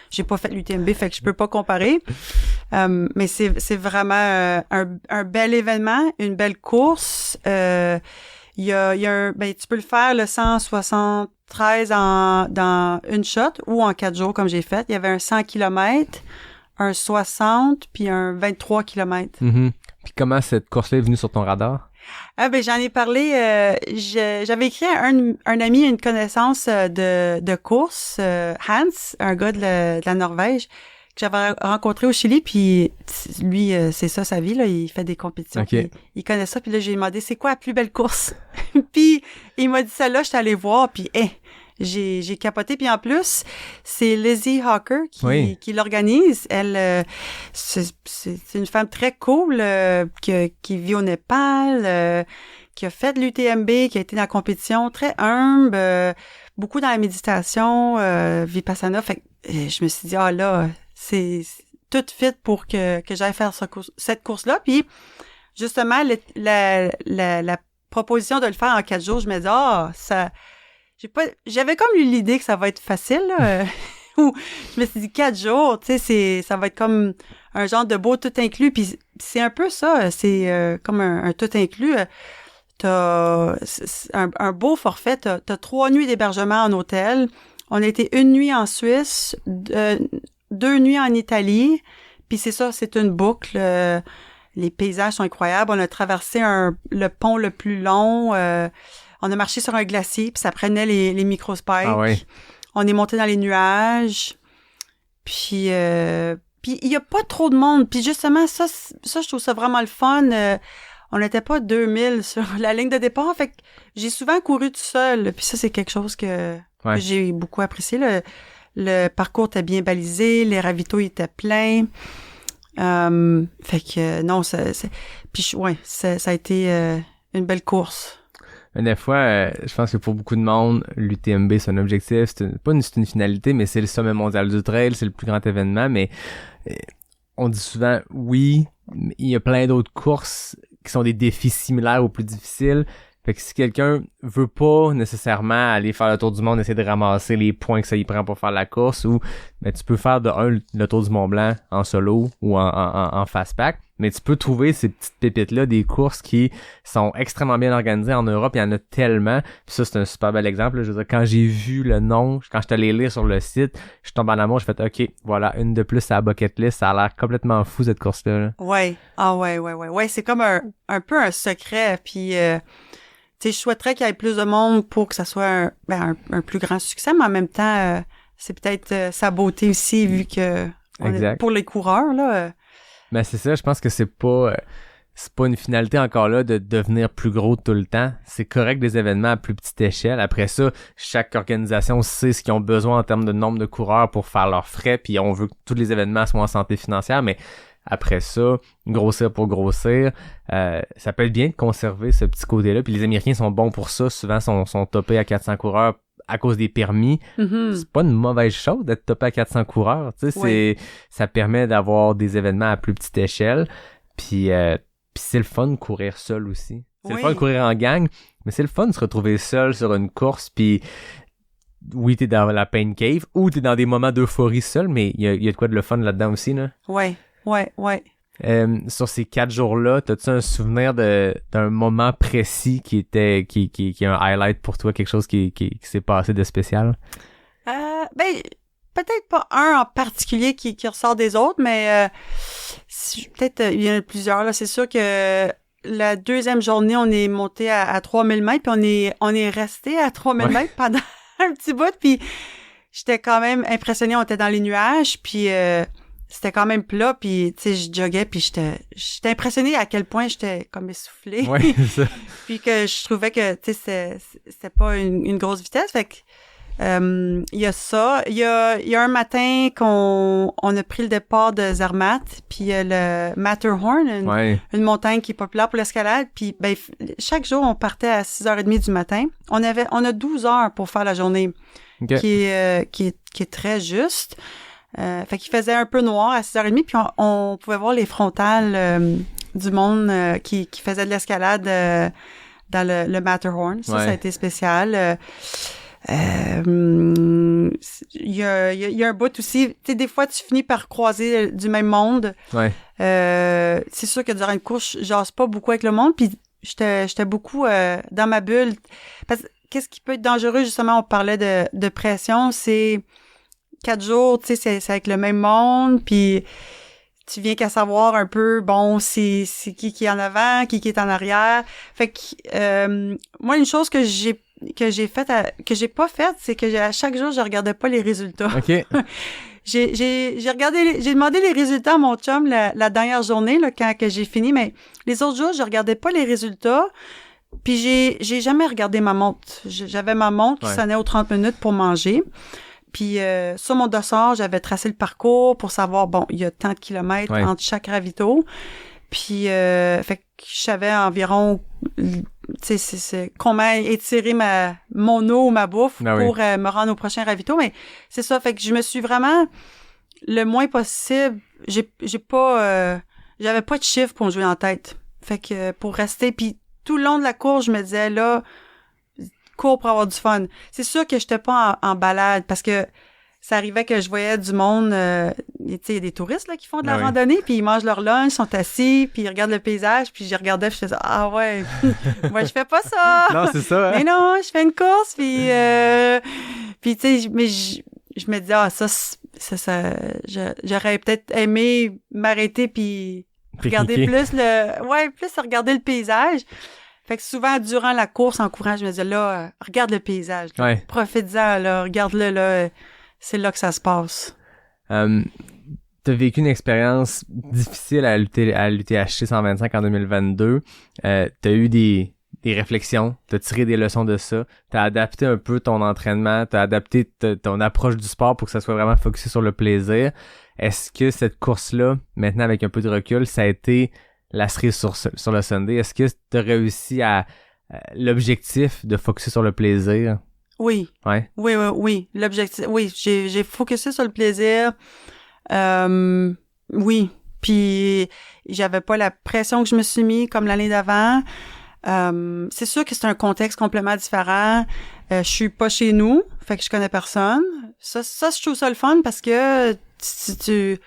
j'ai pas fait l'UTMB, fait que je peux pas comparer. Mais c'est vraiment un bel événement, une belle course. Il y a ben tu peux le faire le 173 dans une shot ou en 4 jours comme j'ai fait. Il y avait un 100 km, un 60 puis un 23 km. Mm-hmm. Puis comment cette course-là est venue sur ton radar? Ah ben j'en ai parlé, j'avais écrit à un ami, une connaissance de course, Hans, un gars de la Norvège que j'avais rencontré au Chili, puis lui c'est ça sa vie là, il fait des compétitions. Okay. Il connaît ça, puis là j'ai demandé c'est quoi la plus belle course. Puis il m'a dit ça là, j'étais allée voir, puis j'ai capoté, puis en plus c'est Lizzie Hawker qui l'organise. Elle c'est une femme très cool qui vit au Népal, qui a fait de l'UTMB, qui a été dans la compétition, très humble, beaucoup dans la méditation, Vipassana. Fait que je me suis dit là c'est tout fit pour que j'aille faire cette course-là. Puis justement la proposition de le faire en 4 jours, je me dis ça j'avais comme eu l'idée que ça va être facile là. Ou je me suis dit 4 jours, tu sais, ça va être comme un genre de beau tout inclus, puis c'est un peu ça, c'est comme un tout inclus. T'as un beau forfait, t'as 3 nuits d'hébergement en hôtel. On a été 1 nuit en Suisse, 2 nuits en Italie, puis c'est ça, c'est une boucle. Les paysages sont incroyables. On a traversé le pont le plus long. On a marché sur un glacier, puis ça prenait les micro-spikes. Ah oui. On est monté dans les nuages. Puis il y a pas trop de monde. Puis justement, ça je trouve ça vraiment le fun. On n'était pas 2000 sur la ligne de départ. Fait que j'ai souvent couru tout seul. Puis ça, c'est quelque chose que j'ai beaucoup apprécié. Le parcours était bien balisé. Les ravitaux étaient pleins. Fait que non, puis ça a été une belle course. Des fois, je pense que pour beaucoup de monde, l'UTMB, c'est un objectif, c'est une finalité, mais c'est le sommet mondial du trail, c'est le plus grand événement, mais on dit souvent, oui, il y a plein d'autres courses qui sont des défis similaires ou plus difficiles. Fait que si quelqu'un veut pas nécessairement aller faire le tour du monde, essayer de ramasser les points que ça y prend pour faire la course, ou mais tu peux faire le tour du Mont-Blanc en solo ou en fast-pack, mais tu peux trouver ces petites pépites-là, des courses qui sont extrêmement bien organisées en Europe, il y en a tellement. Puis ça, c'est un super bel exemple. Là. Je veux dire, quand j'ai vu le nom, quand je suis allé lire sur le site, je suis tombé en amour, j'ai fait OK, voilà, une de plus à la bucket list, ça a l'air complètement fou cette course-là. Là. Ouais. Ah ouais, c'est comme un peu un secret, puis je souhaiterais qu'il y ait plus de monde pour que ça soit un plus grand succès, mais en même temps, c'est peut-être sa beauté aussi, vu que pour les coureurs, là. Mais c'est ça, je pense que c'est pas une finalité encore là de devenir plus gros tout le temps. C'est correct des événements à plus petite échelle. Après ça, chaque organisation sait ce qu'ils ont besoin en termes de nombre de coureurs pour faire leurs frais, puis on veut que tous les événements soient en santé financière, mais après ça, grossir pour grossir, ça peut être bien de conserver ce petit côté-là. Puis les Américains sont bons pour ça. Souvent, sont topés à 400 coureurs à cause des permis. Mm-hmm. C'est pas une mauvaise chose d'être topé à 400 coureurs. Tu sais, ça permet d'avoir des événements à plus petite échelle. Puis c'est le fun de courir seul aussi. C'est le fun de courir en gang, mais c'est le fun de se retrouver seul sur une course. Puis oui, t'es dans la pain cave ou t'es dans des moments d'euphorie seul, mais il y a de quoi de le fun là-dedans aussi, là. Ouais. Sur ces 4 jours-là, t'as-tu un souvenir d'un moment précis qui est un highlight pour toi, quelque chose qui s'est passé de spécial? Peut-être pas un en particulier qui ressort des autres, mais peut-être il y en a plusieurs. Là, c'est sûr que la deuxième journée, on est monté à 3000 mètres, puis on est resté à 3000 mètres pendant un petit bout, puis j'étais quand même impressionnée. On était dans les nuages, puis c'était quand même plat, puis tu sais, je joguais, puis j'étais impressionnée à quel point j'étais comme essoufflée. Oui, c'est ça. Puis que je trouvais que, tu sais, c'était pas une grosse vitesse, fait que il y a ça. Il y a un matin qu'on a pris le départ de Zermatt, puis le Matterhorn, une montagne qui est populaire pour l'escalade. Puis ben, chaque jour, on partait à 6h30 du matin. On a 12 heures pour faire la journée, qui est très juste. Fait qu'il faisait un peu noir à 6h30, puis on pouvait voir les frontales du monde qui faisait de l'escalade dans le Matterhorn. Ça a été spécial. Il y a un bout aussi, tu sais, des fois tu finis par croiser du même monde. C'est sûr que durant une course, je jase pas beaucoup avec le monde, puis j'étais beaucoup dans ma bulle. Parce que qu'est-ce qui peut être dangereux, justement, on parlait de pression, c'est 4 jours, tu sais, c'est avec le même monde, puis tu viens qu'à savoir un peu, bon, c'est qui est en avant, qui est en arrière. Fait que moi, une chose que j'ai pas faite, c'est que à chaque jour, je regardais pas les résultats. OK. j'ai demandé les résultats à mon chum la dernière journée, là, quand que j'ai fini, mais les autres jours, je regardais pas les résultats. Puis j'ai jamais regardé ma montre. J'avais ma montre qui sonnait aux 30 minutes pour manger. Puis sur mon dossard, j'avais tracé le parcours pour savoir, bon, il y a tant de kilomètres entre chaque ravito. Puis fait que je savais environ, tu sais, c'est comment étirer mon eau ou ma bouffe pour me rendre au prochain ravito. Mais c'est ça, fait que je me suis vraiment le moins possible. J'avais pas de chiffre pour me jouer en tête. Fait que pour rester, puis tout le long de la course, je me disais là, cours pour avoir du fun. C'est sûr que j'étais pas en balade parce que ça arrivait que je voyais du monde, tu sais, il y a des touristes là qui font de la randonnée, puis ils mangent leur lunch, sont assis, puis ils regardent le paysage, puis je regardais, puis je faisais ah ouais, moi je fais pas ça. Non, c'est ça. Hein? Mais non, je fais une course, puis tu sais, mais je me disais ça, j'aurais peut-être aimé m'arrêter puis regarder plus regarder le paysage. Fait que souvent, durant la course, en courant, je me disais, là, regarde le paysage. Profite-en, là, regarde-le, là. C'est là que ça se passe. T'as vécu une expérience difficile à l'UTHC 125 en 2022. T'as eu des réflexions, t'as tiré des leçons de ça, t'as adapté un peu ton entraînement, t'as adapté ton approche du sport pour que ça soit vraiment focusé sur le plaisir. Est-ce que cette course-là, maintenant avec un peu de recul, ça a été la cerise sur le Sunday? Est-ce que tu as réussi à l'objectif de focuser sur le plaisir? Oui. Ouais. Oui. L'objectif, oui. J'ai focusé sur le plaisir. Oui. Puis j'avais pas la pression que je me suis mis comme l'année d'avant. C'est sûr que c'est un contexte complètement différent. Je suis pas chez nous, fait que je connais personne. Ça je trouve ça le fun parce que tu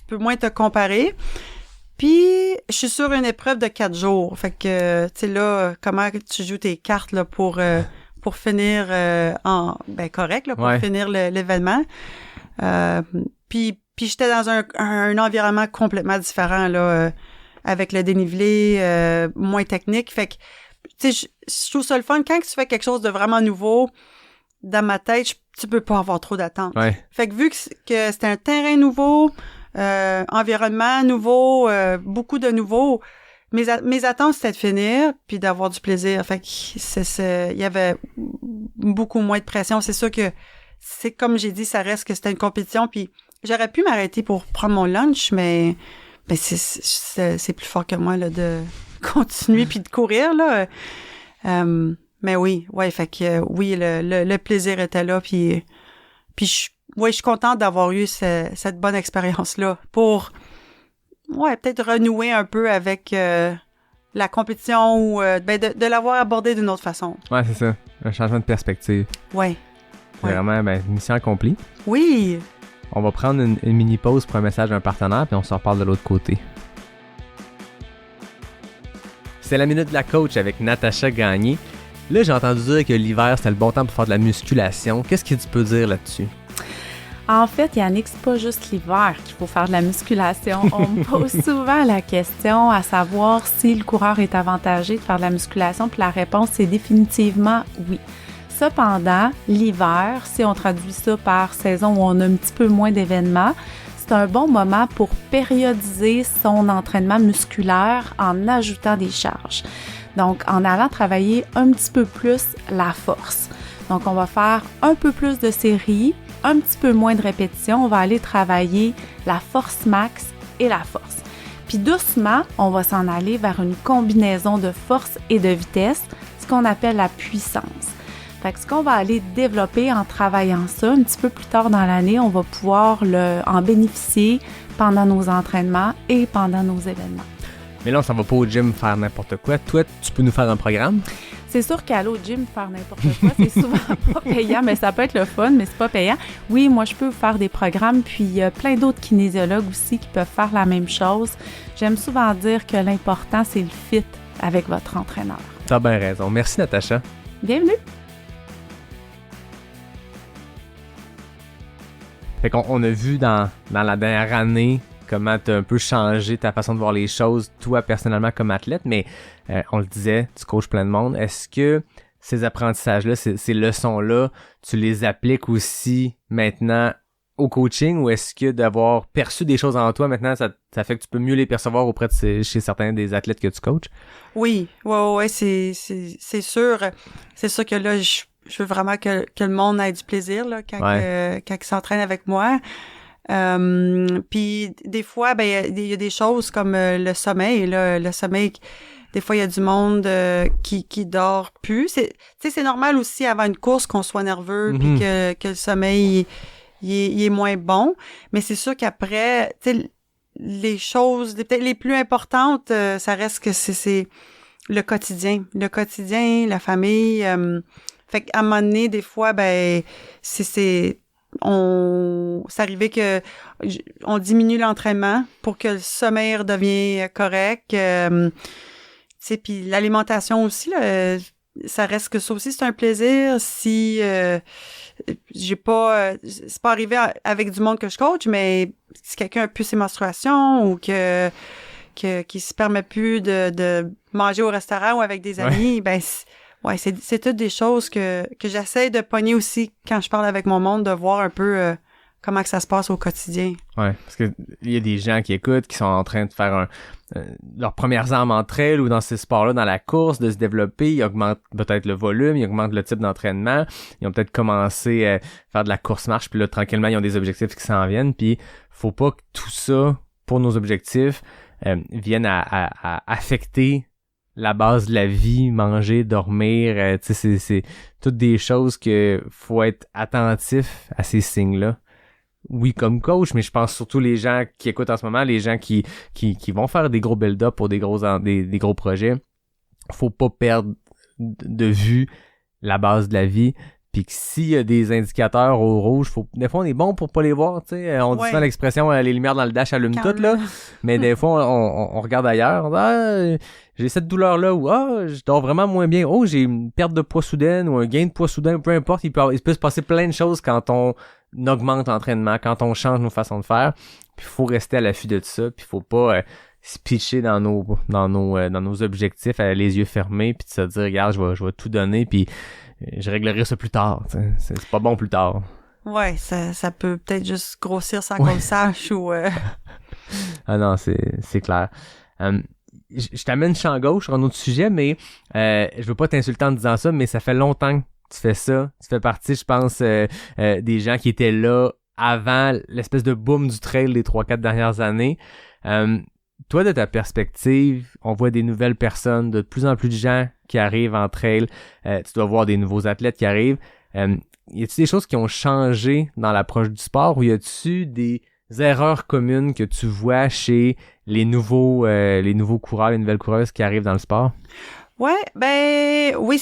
peux moins te comparer. Puis, je suis sur une épreuve de 4 jours. Fait que, tu sais, là, comment tu joues tes cartes, là, pour finir correct, là, pour finir l'événement. Puis j'étais dans un environnement complètement différent, là, avec le dénivelé moins technique. Fait que, tu sais, je trouve ça le fun. Quand tu fais quelque chose de vraiment nouveau, dans ma tête, tu peux pas avoir trop d'attentes. Fait que vu que c'était un terrain nouveau, environnement nouveau, beaucoup de nouveaux. Mes attentes, c'était de finir puis d'avoir du plaisir. Fait que il y avait beaucoup moins de pression. C'est sûr que c'est comme j'ai dit, ça reste que c'était une compétition. Puis j'aurais pu m'arrêter pour prendre mon lunch, mais c'est plus fort que moi là de continuer puis de courir là. Mais oui, fait que oui, le plaisir était là puis je suis contente d'avoir eu cette bonne expérience-là pour, peut-être renouer un peu avec la compétition ou de l'avoir abordé d'une autre façon. Ouais, c'est ça. Un changement de perspective. Ouais. C'est vraiment, mission accomplie. Oui. On va prendre une mini-pause pour un message d'un partenaire, puis on se reparle de l'autre côté. C'est la minute de la coach avec Natacha Gagné. Là, j'ai entendu dire que l'hiver, c'était le bon temps pour faire de la musculation. Qu'est-ce que tu peux dire là-dessus? En fait, Yannick, c'est pas juste l'hiver qu'il faut faire de la musculation. On me pose souvent la question à savoir si le coureur est avantagé de faire de la musculation, puis la réponse, c'est définitivement oui. Cependant, l'hiver, si on traduit ça par saison où on a un petit peu moins d'événements, c'est un bon moment pour périodiser son entraînement musculaire en ajoutant des charges. Donc, en allant travailler un petit peu plus la force. Donc, on va faire un peu plus de séries, un petit peu moins de répétitions. On va aller travailler la force max et la force. Puis doucement, on va s'en aller vers une combinaison de force et de vitesse, ce qu'on appelle la puissance. Fait que ce qu'on va aller développer en travaillant ça, un petit peu plus tard dans l'année, on va pouvoir en bénéficier pendant nos entraînements et pendant nos événements. Mais là, on s'en va pas au gym faire n'importe quoi. Toi, tu peux nous faire un programme? C'est sûr qu'aller au gym faire n'importe quoi, c'est souvent pas payant, mais ça peut être le fun, mais c'est pas payant. Oui, moi, je peux vous faire des programmes, puis il y a plein d'autres kinésiologues aussi qui peuvent faire la même chose. J'aime souvent dire que l'important, c'est le fit avec votre entraîneur. T'as bien raison. Merci, Natacha. Bienvenue! Fait qu'on a vu dans la dernière année comment tu as un peu changé ta façon de voir les choses, toi personnellement comme athlète, mais on le disait, tu coaches plein de monde. Est-ce que ces apprentissages-là, ces leçons-là, tu les appliques aussi maintenant au coaching, ou est-ce que d'avoir perçu des choses en toi maintenant, ça fait que tu peux mieux les percevoir auprès de chez certains des athlètes que tu coaches? Oui, ouais, c'est sûr. C'est sûr que là, je veux vraiment que le monde ait du plaisir là, quand il s'entraîne avec moi. Puis des fois, il y a des choses comme le sommeil. Là, le sommeil, des fois, il y a du monde qui dort plus. C'est normal aussi avant une course qu'on soit nerveux, puis que le sommeil il est moins bon. Mais c'est sûr qu'après, les choses peut-être les plus importantes, ça reste que c'est le quotidien, la famille. Fait qu'à un moment donné, des fois, c'est arrivé que on diminue l'entraînement pour que le sommeil redevienne correct. Puis l'alimentation aussi, là, ça reste que ça aussi, c'est un plaisir. Si c'est pas arrivé avec du monde que je coach, mais si quelqu'un a plus ses menstruations ou qui se permet plus de manger au restaurant ou avec des amis, c'est toutes des choses que j'essaie de pogner aussi quand je parle avec mon monde, de voir un peu comment que ça se passe au quotidien. Ouais, parce que il y a des gens qui écoutent, qui sont en train de faire leurs premières armes entre elles ou dans ces sports-là, dans la course, de se développer. Ils augmentent peut-être le volume, ils augmentent le type d'entraînement. Ils ont peut-être commencé à faire de la course-marche, puis là, tranquillement, ils ont des objectifs qui s'en viennent. Puis, faut pas que tout ça, pour nos objectifs, vienne à affecter la base de la vie, manger, dormir, c'est toutes des choses que faut être attentif à ces signes-là. Oui, comme coach, mais je pense surtout les gens qui écoutent en ce moment, les gens qui vont faire des gros build-up pour des gros projets. Faut pas perdre de vue la base de la vie. Puis que s'il y a des indicateurs au rouge, des fois on est bon pour pas les voir, tu sais. On dit souvent l'expression les lumières dans le dash allument toutes là, mais des fois on regarde ailleurs, on dit j'ai cette douleur là, ou je dors vraiment moins bien, j'ai une perte de poids soudaine ou un gain de poids soudain, peu importe, il peut se passer plein de choses quand on augmente l'entraînement, quand on change nos façons de faire. Puis faut rester à l'affût de ça, puis faut pas se pitcher dans nos objectifs les yeux fermés, puis de se dire regarde, je vais tout donner, puis je réglerai ça plus tard. C'est pas bon plus tard. Ouais, ça peut peut-être juste grossir sans qu'on le sache ou. Ah non, c'est clair. Je t'amène champ gauche sur un autre sujet, mais je veux pas t'insulter en disant ça, mais ça fait longtemps que tu fais ça. Tu fais partie, je pense, des gens qui étaient là avant l'espèce de boom du trail des 3-4 dernières années. Toi, de ta perspective, on voit des nouvelles personnes, de plus en plus de gens qui arrivent en trail. Tu dois voir des nouveaux athlètes qui arrivent. Y a-t-il des choses qui ont changé dans l'approche du sport, ou y a-t-il des erreurs communes que tu vois chez les nouveaux coureurs, les nouvelles coureuses qui arrivent dans le sport? Ouais, oui,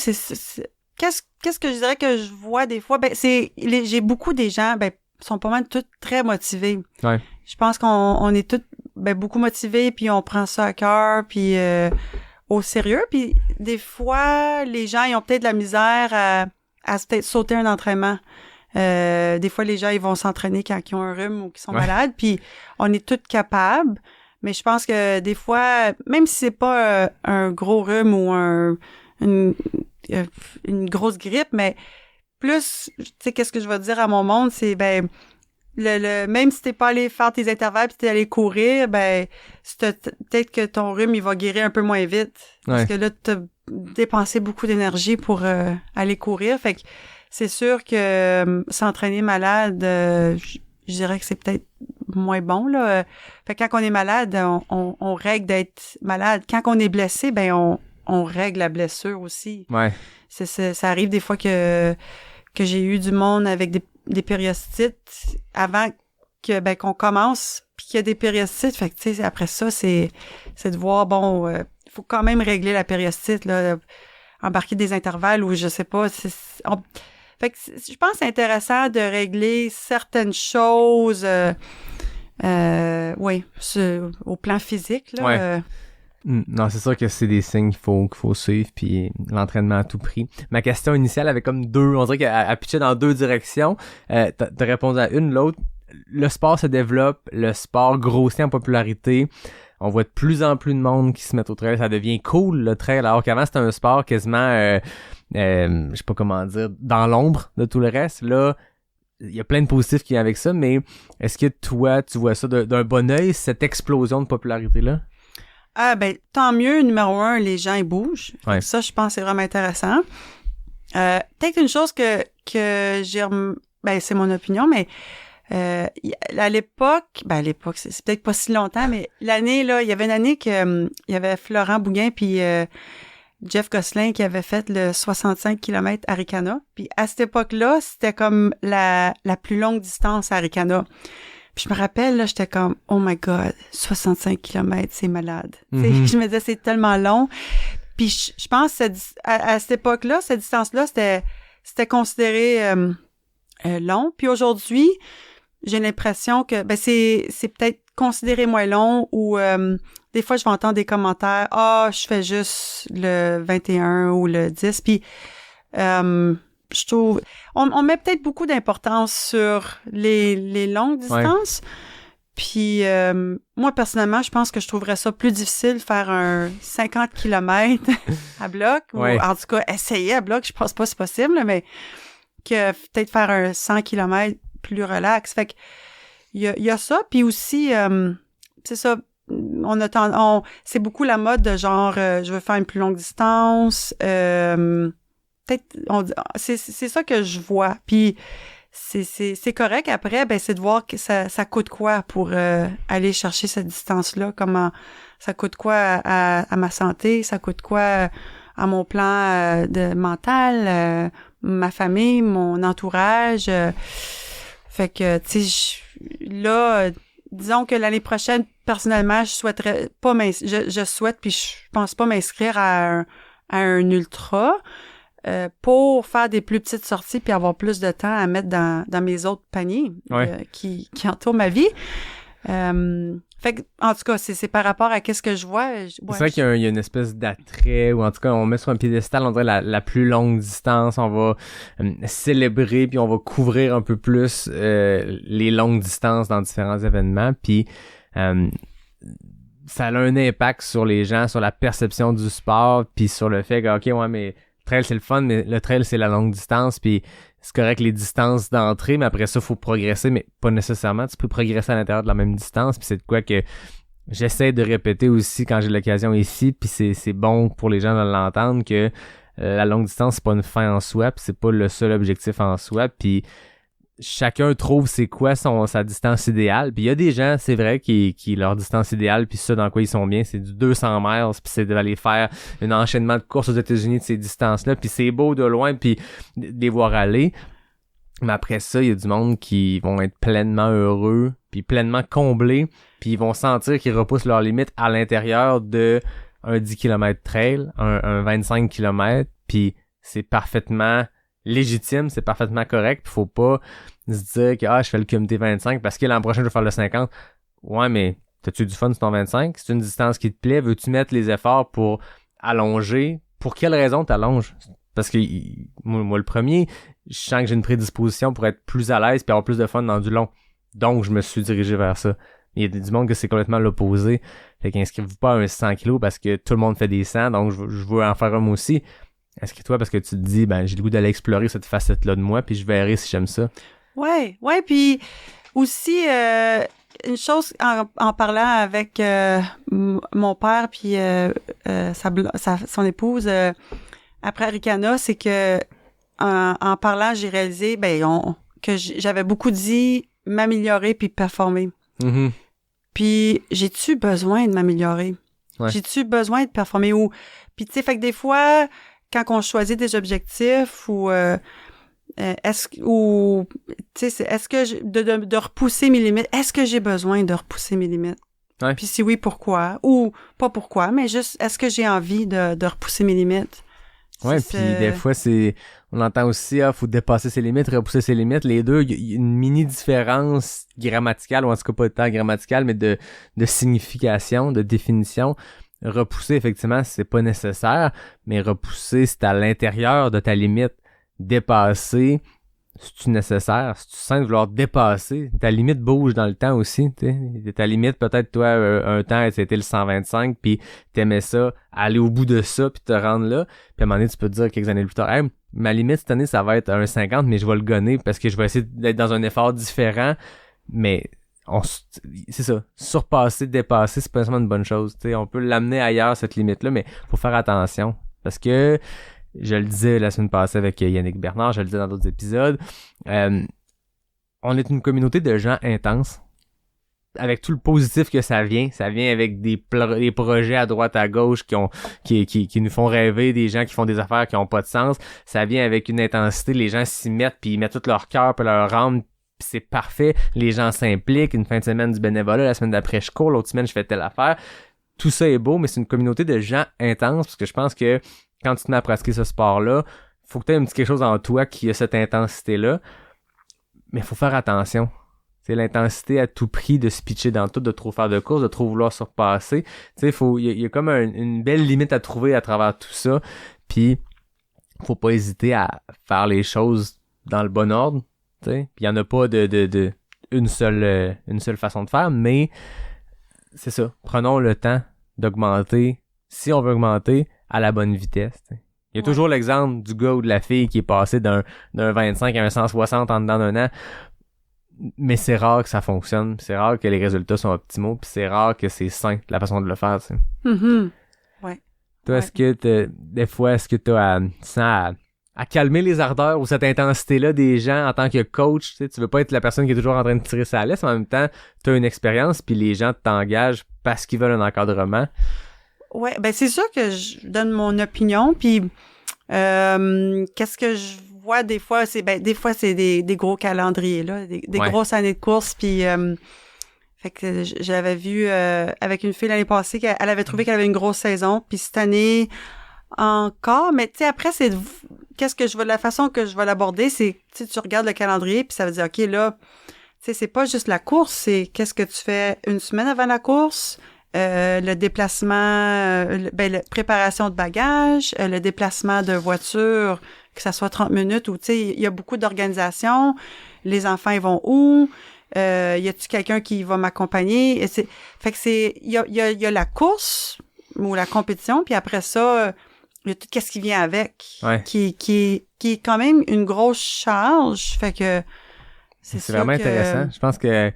qu'est-ce que je dirais que je vois des fois? J'ai beaucoup des gens, sont pas mal tous très motivés. Ouais. Je pense qu'on est tous beaucoup motivés, puis on prend ça à cœur, puis au sérieux. Puis des fois, les gens, ils ont peut-être de la misère à peut-être sauter un entraînement. Des fois, les gens, ils vont s'entraîner quand ils ont un rhume ou qu'ils sont malades, puis on est tous capables. Mais je pense que des fois, même si c'est pas un gros rhume ou une grosse grippe, mais plus, tu sais, qu'est-ce que je vais dire à mon monde, c'est, même si t'es pas allé faire tes intervalles puis t'es allé courir, ben peut-être que ton rhume il va guérir un peu moins vite. Parce que là, t'as dépensé beaucoup d'énergie pour aller courir. Fait que c'est sûr que s'entraîner malade, je dirais que c'est peut-être moins bon, là. Fait que quand on est malade, on règle d'être malade. Quand on est blessé, ben on règle la blessure aussi. Ouais. Ça arrive des fois que j'ai eu du monde avec des périostites avant qu'on commence puis qu'il y a des périostites. Fait que tu sais, après ça, c'est de voir, bon, faut quand même régler la périostite, là, embarquer des intervalles ou je sais pas. Fait que je pense que c'est intéressant de régler certaines choses, au plan phisique, là. Ouais. Non, c'est sûr que c'est des signes qu'il faut suivre, puis l'entraînement à tout prix. Ma question initiale avait comme on dirait qu'elle pitchait dans deux directions. T'as répondu à une, l'autre. Le sport se développe, le sport grossit en popularité. On voit de plus en plus de monde qui se met au trail. Ça devient cool, le trail, alors qu'avant, c'était un sport quasiment, je sais pas comment dire, dans l'ombre de tout le reste. Là, il y a plein de positifs qui viennent avec ça, mais est-ce que toi, tu vois ça d'un bon œil, cette explosion de popularité-là? Ah, ben, tant mieux, numéro 1, les gens, ils bougent. Ouais. Ça, je pense, c'est vraiment intéressant. Peut-être une chose que j'ai... Ben, c'est mon opinion, mais à l'époque, c'est peut-être pas si longtemps, mais l'année, là, il y avait une année que il y avait Florent Bouguin puis Jeff Gosselin qui avait fait le 65 km à Ricana. Puis à cette époque-là, c'était comme la plus longue distance à Ricana. Puis je me rappelle, là, j'étais comme, oh my God, 65 km, c'est malade. Mm-hmm. Je me disais, c'est tellement long. Puis je pense à cette époque-là, cette distance-là, c'était considéré long. Puis aujourd'hui, j'ai l'impression que c'est peut-être considéré moins long ou des fois, je vais entendre des commentaires, je fais juste le 21 ou le 10. Puis je trouve... On met peut-être beaucoup d'importance sur les longues distances. Ouais. Puis moi, personnellement, je pense que je trouverais ça plus difficile de faire un 50 km à bloc. Ouais. Ou en tout cas, essayer à bloc, je pense pas que c'est possible, mais que peut-être faire un 100 km plus relax. Fait que il y a ça. Puis aussi, c'est ça, c'est beaucoup la mode de genre, je veux faire une plus longue distance. C'est ça que je vois. Puis c'est correct. Après, ben c'est de voir que ça coûte quoi pour aller chercher cette distance-là. Comment ça coûte quoi à ma santé, ça coûte quoi à mon plan de mental, ma famille, mon entourage. Fait que tu sais, là, disons que l'année prochaine, personnellement, je souhaiterais pas je souhaite puis je pense pas m'inscrire à un ultra. Pour faire des plus petites sorties puis avoir plus de temps à mettre dans mes autres paniers qui entourent ma vie. Fait que, en tout cas, c'est par rapport à qu'est-ce que je vois. C'est vrai qu'il y a une espèce d'attrait, ou en tout cas, on met sur un piédestal, on dirait la plus longue distance, on va célébrer, puis on va couvrir un peu plus les longues distances dans différents événements, puis ça a un impact sur les gens, sur la perception du sport, puis sur le fait que, OK, ouais, mais trail, c'est le fun, mais le trail, c'est la longue distance, puis c'est correct les distances d'entrée, mais après ça, il faut progresser, mais pas nécessairement. Tu peux progresser à l'intérieur de la même distance, puis c'est de quoi que j'essaie de répéter aussi quand j'ai l'occasion ici, puis c'est bon pour les gens de l'entendre que la longue distance, c'est pas une fin en soi, puis c'est pas le seul objectif en soi, puis chacun trouve c'est quoi sa distance idéale. Puis il y a des gens, c'est vrai, qui leur distance idéale, puis ça dans quoi ils sont bien, c'est du 200 miles, puis c'est d'aller faire un enchaînement de courses aux États-Unis de ces distances-là, puis c'est beau de loin, puis de les voir aller. Mais après ça, il y a du monde qui vont être pleinement heureux, puis pleinement comblés, puis ils vont sentir qu'ils repoussent leurs limites à l'intérieur de un 10 km trail, un 25 km, puis c'est parfaitement légitime, c'est parfaitement correct, pis faut pas se dire que je fais le comité 25 parce que l'an prochain je vais faire le 50. Ouais, mais t'as-tu du fun sur ton 25? C'est une distance qui te plaît? Veux-tu mettre les efforts pour allonger? Pour quelle raison t'allonges? Parce que moi le premier, je sens que j'ai une prédisposition pour être plus à l'aise puis avoir plus de fun dans du long. Donc je me suis dirigé vers ça. Il y a du monde que c'est complètement l'opposé. Fait qu'inscrivez-vous pas à un 100 kg parce que tout le monde fait des 100, donc je veux en faire un moi aussi. Inscris-toi parce que tu te dis, j'ai le goût d'aller explorer cette facette-là de moi, puis je verrai si j'aime ça. Ouais, puis aussi, une chose en parlant avec mon père puis son épouse après Arikana, c'est que en parlant, j'ai réalisé que j'avais beaucoup dit m'améliorer puis performer. Mm-hmm. Puis j'ai-tu besoin de m'améliorer? Ouais. J'ai-tu besoin de performer? Puis tu sais, fait que des fois, quand on choisit des objectifs est-ce que de repousser mes limites, est-ce que j'ai besoin de repousser mes limites? Ouais. Puis si oui, pourquoi? Ou pas pourquoi, mais juste est-ce que j'ai envie de repousser mes limites? Ouais, puis des fois, on entend aussi, faut dépasser ses limites, repousser ses limites. Les deux, il y a une mini différence grammaticale, ou en tout cas pas tant grammaticale, mais de signification, de définition. Repousser, effectivement, c'est pas nécessaire, mais repousser, c'est à l'intérieur de ta limite. Dépasser, c'est-tu nécessaire? Si tu sens de vouloir dépasser, ta limite bouge dans le temps aussi, tu sais. Ta limite, peut-être, toi, un temps, c'était le 125, puis t'aimais ça, aller au bout de ça, puis te rendre là. Puis à un moment donné, tu peux te dire quelques années plus tard, hey, ma limite cette année, ça va être un 50, mais je vais le gonner parce que je vais essayer d'être dans un effort différent. Mais c'est ça, surpasser, dépasser, c'est pas nécessairement une bonne chose. Tu sais, on peut l'amener ailleurs, cette limite-là, mais faut faire attention. Parce que je le disais la semaine passée avec Yannick Bernard, je le disais dans d'autres épisodes, on est une communauté de gens intenses, avec tout le positif que ça vient avec des projets à droite à gauche qui nous font rêver, des gens qui font des affaires qui ont pas de sens, ça vient avec une intensité, les gens s'y mettent, puis ils mettent tout leur cœur, puis leur âme, puis c'est parfait, les gens s'impliquent, une fin de semaine du bénévolat, la semaine d'après je cours, l'autre semaine je fais telle affaire, tout ça est beau, mais c'est une communauté de gens intenses, parce que je pense que quand tu te mets à pratiquer ce sport-là, faut que tu aies un petit quelque chose en toi qui a cette intensité-là. Mais faut faire attention. C'est l'intensité à tout prix de se pitcher dans tout, de trop faire de courses, de trop vouloir surpasser. Tu sais, il y a comme une belle limite à trouver à travers tout ça. Puis, faut pas hésiter à faire les choses dans le bon ordre. Tu sais, puis il y en a pas une seule façon de faire, mais c'est ça. Prenons le temps d'augmenter, si on veut augmenter, à la bonne vitesse. T'sais. Il y a toujours l'exemple du gars ou de la fille qui est passé d'un 25 à un 160 en dedans d'un an. Mais c'est rare que ça fonctionne. C'est rare que les résultats sont optimaux. Puis c'est rare que c'est sain, la façon de le faire. T'sais. Mm-hmm. Ouais. Toi, est-ce que des fois, est-ce que tu as à calmer les ardeurs ou cette intensité-là des gens en tant que coach? Tu veux pas être la personne qui est toujours en train de tirer sa laisse. En même temps, tu as une expérience puis les gens t'engagent parce qu'ils veulent un encadrement. Ouais, ben c'est sûr que je donne mon opinion, puis qu'est-ce que je vois des fois, c'est des gros calendriers là, des grosses années de course, puis fait que j'avais vu avec une fille l'année passée qu'elle avait trouvé qu'elle avait une grosse saison, puis cette année encore, mais tu sais après c'est la façon que je vais l'aborder, c'est tu regardes le calendrier puis ça veut dire OK là, tu sais c'est pas juste la course, c'est qu'est-ce que tu fais une semaine avant la course. Le déplacement, la préparation de bagages, le déplacement de voiture, que ça soit 30 minutes ou, tu sais, il y a beaucoup d'organisations. Les enfants, ils vont où? Y a-tu quelqu'un qui va m'accompagner? Fait que il y a la course ou la compétition, puis après ça, il y a tout ce qui vient avec, ouais. qui est quand même une grosse charge. Fait que c'est vraiment intéressant. Je pense que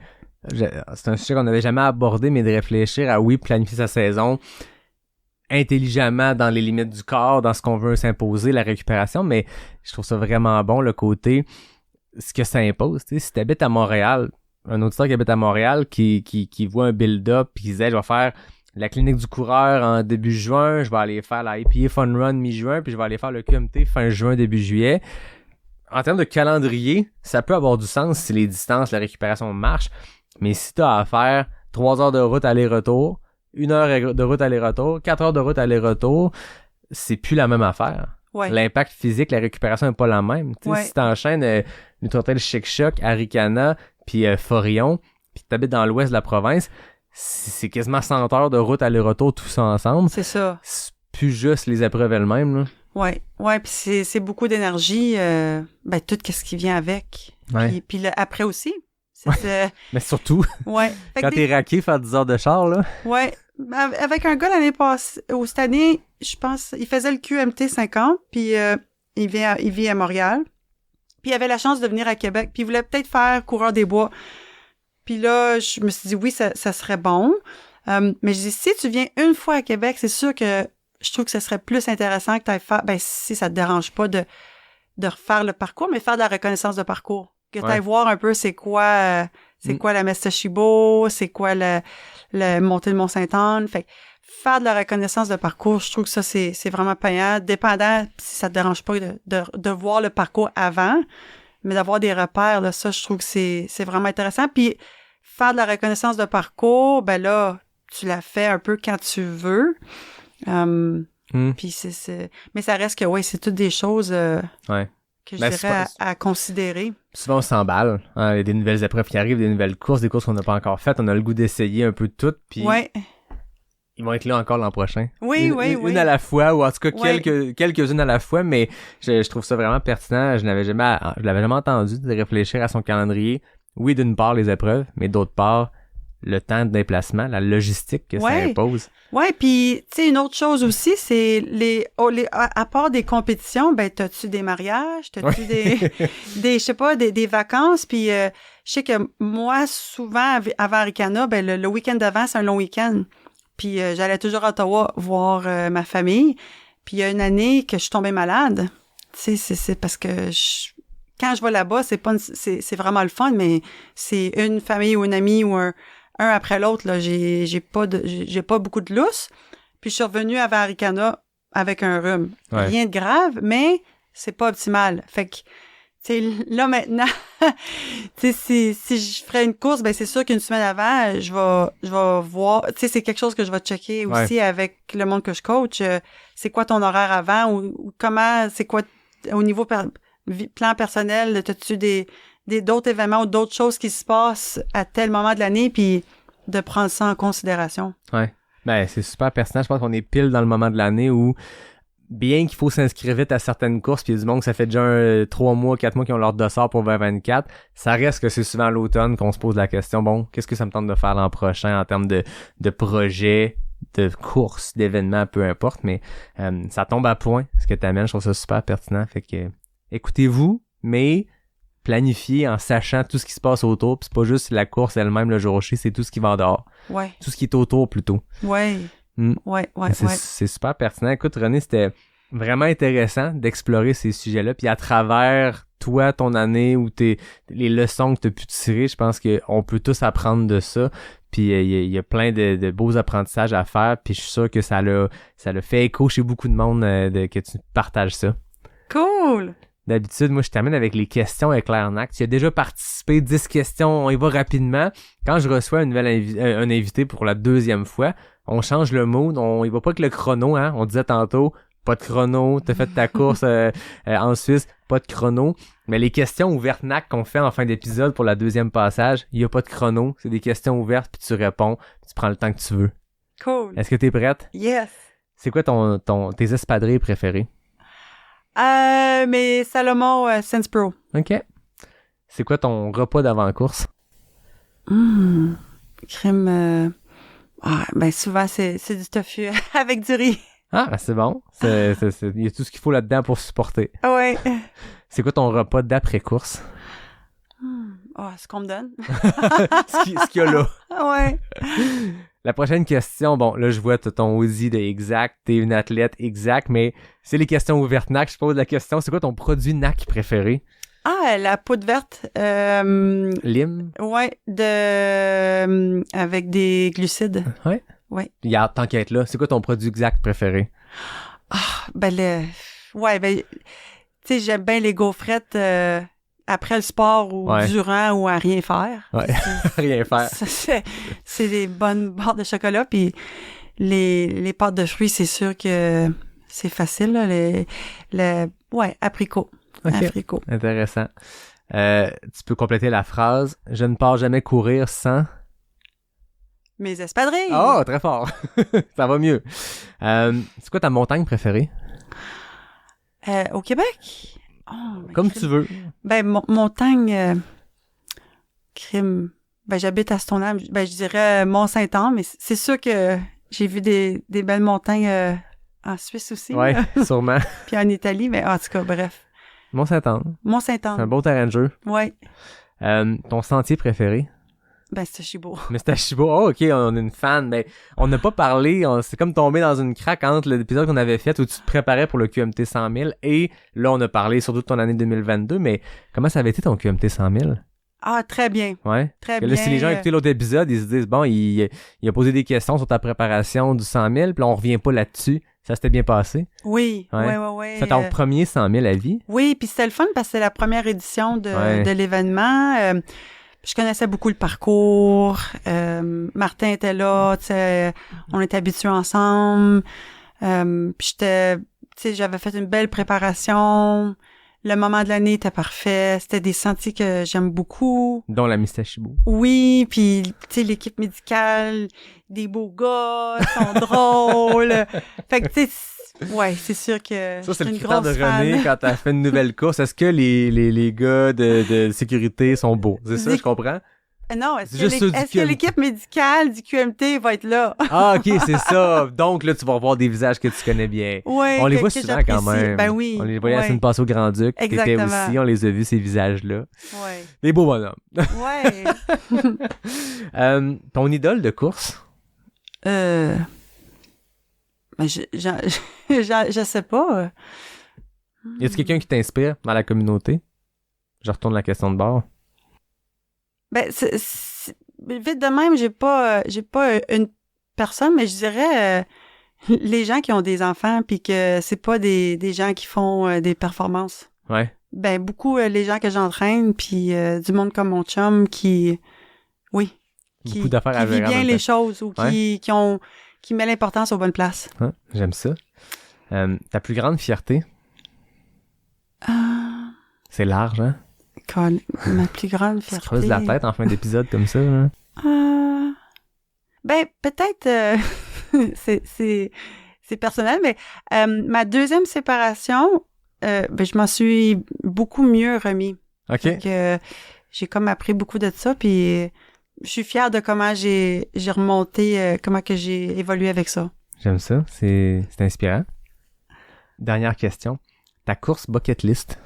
c'est un sujet qu'on n'avait jamais abordé, mais de réfléchir à planifier sa saison intelligemment dans les limites du corps, dans ce qu'on veut s'imposer, la récupération, mais je trouve ça vraiment bon le côté ce que ça impose. Tu sais, si tu habites à Montréal, un auditeur qui habite à Montréal qui voit un build-up puis qui disait je vais faire la clinique du coureur en début juin, je vais aller faire la IPA Fun Run mi-juin, puis je vais aller faire le QMT fin juin, début juillet. En termes de calendrier, ça peut avoir du sens si les distances, la récupération marchent. Mais si t'as à faire 3 heures de route aller-retour, 1 heure de route aller-retour, 4 heures de route aller-retour, c'est plus la même affaire. Ouais. L'impact physique, la récupération n'est pas la même. Ouais. Si t'enchaînes Nutritel Chic-Choc, Arikana, puis Forillon, puis t'habites dans l'ouest de la province, c'est quasiment 100 heures de route aller-retour tout ça ensemble. C'est ça. C'est plus juste les épreuves elles-mêmes. Là. Ouais, puis c'est beaucoup d'énergie, tout ce qui vient avec. Ouais. Puis après aussi. Mais surtout, quand t'es raqué, faire 10 heures de char, là. Ouais. Avec un gars l'année passée, ou cette année, je pense, il faisait le QMT 50, puis il vit à Montréal. Puis il avait la chance de venir à Québec, puis il voulait peut-être faire Coureur des Bois. Puis là, je me suis dit, oui, ça serait bon. Mais je dis, si tu viens une fois à Québec, c'est sûr que je trouve que ce serait plus intéressant que tu ailles faire, si ça te dérange pas de refaire le parcours, mais faire de la reconnaissance de parcours. Que tu ailles voir un peu c'est quoi la messe Toshibo, c'est quoi le montée de Mont-Sainte-Anne. Fait que faire de la reconnaissance de parcours, je trouve que ça, c'est vraiment payant. Dépendant si ça te dérange pas de voir le parcours avant, mais d'avoir des repères, là, ça, je trouve que c'est vraiment intéressant. Puis faire de la reconnaissance de parcours, ben là, tu la fais un peu quand tu veux. Puis mais ça reste que, c'est toutes des choses que je dirais à considérer. Souvent, on s'emballe. Hein, il y a des nouvelles épreuves qui arrivent, des nouvelles courses, des courses qu'on n'a pas encore faites. On a le goût d'essayer un peu de tout. Puis ils vont être là encore l'an prochain. Oui. Une à la fois, ou en tout cas quelques-unes à la fois, mais je trouve ça vraiment pertinent. Je l'avais jamais entendu de réfléchir à son calendrier. Oui, d'une part, les épreuves, mais d'autre part, le temps de déplacement, la logistique que ça impose. Ouais, puis tu sais, une autre chose aussi, c'est à part des compétitions, ben t'as-tu des mariages, t'as-tu des je sais pas, des vacances, puis je sais que moi, souvent, avant Arikana, ben le week-end d'avant, c'est un long week-end. Puis j'allais toujours à Ottawa voir ma famille. Puis il y a une année que je suis tombée malade. Tu sais, c'est parce que quand je vais là-bas, c'est vraiment le fun, mais c'est une famille ou une amie ou un après l'autre, là, j'ai pas beaucoup de lousse. Puis je suis revenue avant Arikana avec un rhume. Ouais. Rien de grave, mais c'est pas optimal. Fait que, tu sais, là, maintenant, tu sais, si je ferais une course, ben c'est sûr qu'une semaine avant, je vais voir, tu sais, c'est quelque chose que je vais checker aussi avec le monde que je coach. C'est quoi ton horaire avant ou comment, c'est quoi, au niveau plan personnel, t'as-tu d'autres événements ou d'autres choses qui se passent à tel moment de l'année, puis de prendre ça en considération. Ouais. Ben, c'est super pertinent. Je pense qu'on est pile dans le moment de l'année où, bien qu'il faut s'inscrire vite à certaines courses, puis il y a du monde que ça fait déjà 3 mois, 4 mois qui ont leur dossard pour 2024, ça reste que c'est souvent à l'automne qu'on se pose la question, bon, qu'est-ce que ça me tente de faire l'an prochain en termes de projets, de courses, d'événements, peu importe, mais ça tombe à point, ce que t'amènes. Je trouve ça super pertinent. Fait que, écoutez-vous, mais planifier en sachant tout ce qui se passe autour, puis c'est pas juste la course elle-même le jour J, c'est tout ce qui va en dehors. Ouais. Tout ce qui est autour plutôt. Ouais. C'est super pertinent. Écoute, René, c'était vraiment intéressant d'explorer ces sujets-là, puis à travers toi, ton année ou les leçons que tu as pu tirer, je pense qu'on peut tous apprendre de ça. Puis il y a plein de beaux apprentissages à faire, puis je suis sûr que ça l'a fait écho chez beaucoup de monde que tu partages ça. Cool! D'habitude, moi, je termine avec les questions éclairnac. Tu as déjà participé, 10 questions, on y va rapidement. Quand je reçois un invité pour la 2e fois, on change le mood, on y va pas avec le chrono, hein. On disait tantôt, pas de chrono, t'as fait ta course en Suisse, pas de chrono. Mais les questions ouvertes NAC qu'on fait en fin d'épisode pour la 2e passage, il y a pas de chrono, c'est des questions ouvertes, puis tu réponds, puis tu prends le temps que tu veux. Cool. Est-ce que t'es prête? Yes. C'est quoi tes espadrilles préférés? Mes Salomon Sense Pro. OK. C'est quoi ton repas d'avant-course? Crème... ben souvent, c'est du tofu avec du riz. Ah, c'est bon. Il y a tout ce qu'il faut là-dedans pour supporter. Ouais. C'est quoi ton repas d'après-course? Ce qu'on me donne. ce qu'il y a là. Ouais. La prochaine question, bon, là, je vois ton Audi de exact, t'es une athlète exact, mais c'est les questions ouvertes NAC. Je pose la question, c'est quoi ton produit NAC préféré? La poudre verte. Lime? Ouais, avec des glucides. Ouais? Ouais. Tant qu'à être là, c'est quoi ton produit exact préféré? Tu sais, j'aime bien les gaufrettes après le sport ou durant ou à rien faire. Ouais, rien faire. C'est des bonnes barres de chocolat, puis les pâtes de fruits, c'est sûr que c'est facile, là, abricot. Okay. Abricot. Intéressant. Tu peux compléter la phrase « Je ne pars jamais courir sans... » Mes espadrilles. Oh, très fort. Ça va mieux. C'est quoi ta montagne préférée? Au Québec? Comme tu veux. Ben, montagne... crime... Ben, j'habite à Stoneham. Ben, je dirais Mont-Sainte-Anne, mais c'est sûr que j'ai vu des belles montagnes en Suisse aussi. Oui, sûrement. Puis en Italie, mais en tout cas, bref. Mont-Sainte-Anne. Mont-Sainte-Anne. C'est un beau terrain de jeu. Oui. Ton sentier préféré? Ben, c'était Chibo. Mr. Chibo, oh, ok, on est une fan, mais on n'a pas parlé, c'est comme tombé dans une craque entre l'épisode qu'on avait fait où tu te préparais pour le QMT 100 000 et là, on a parlé surtout de ton année 2022, mais comment ça avait été ton QMT 100 000? Ah, très bien. Ouais. Très Là, bien. si les gens écoutaient l'autre épisode, ils se disent, bon, il a posé des questions sur ta préparation du 100 000, puis là, on revient pas là-dessus. Ça s'était bien passé? Oui, Ouais. oui. C'est ton premier 100 000 à vie? Oui, puis c'était le fun parce que c'était la première édition de l'événement. Je connaissais beaucoup le parcours. Martin était là, tu sais, on était habitués ensemble. Puis j'avais fait une belle préparation. Le moment de l'année était parfait. C'était des sentiers que j'aime beaucoup. Dont la Mr. Chibo. Oui, puis tu sais, l'équipe médicale, des beaux gars, ils sont drôles. Fait que tu sais, ouais, c'est sûr que Ça, c'est le une critère de grosse fan. René quand t'as fait une nouvelle course. Est-ce que les gars de sécurité sont beaux? C'est ça, je comprends? Non, C'est juste ceux du est-ce que QMT. l'équipe médicale du QMT va être là? Ah, ok, c'est ça. Donc là, tu vas voir des visages que tu connais bien. Ouais, On les que voit souvent quand j'apprécie. même. Ben oui. On les voyait la ouais. semaine passée au Grand-Duc. T'étais Exactement. aussi, on les a vus, ces visages-là. Ouais. Des beaux bonhommes. Ouais. Ton idole de course? Ben, je sais pas. Y a-t-il quelqu'un qui t'inspire dans la communauté? Je retourne la question de bord. Ben, vite de même, j'ai pas une personne, mais je dirais les gens qui ont des enfants puis que c'est pas des gens qui font des performances. Ouais. Ben, beaucoup les gens que j'entraîne puis du monde comme mon chum qui Beaucoup d'affaires à vit gérer en bien même les temps. choses ou qui met l'importance aux bonnes places. Hein? J'aime ça. Ta plus grande fierté? C'est large, hein? Ma plus grande Tu fierté. creuses la tête en fin d'épisode comme ça, là. Ben, peut-être, c'est personnel, mais ma deuxième séparation, ben, je m'en suis beaucoup mieux remis. OK. Donc, j'ai comme appris beaucoup de ça, puis je suis fière de comment j'ai remonté, comment que j'ai évolué avec ça. J'aime ça. C'est inspirant. Dernière question. Ta course bucket list?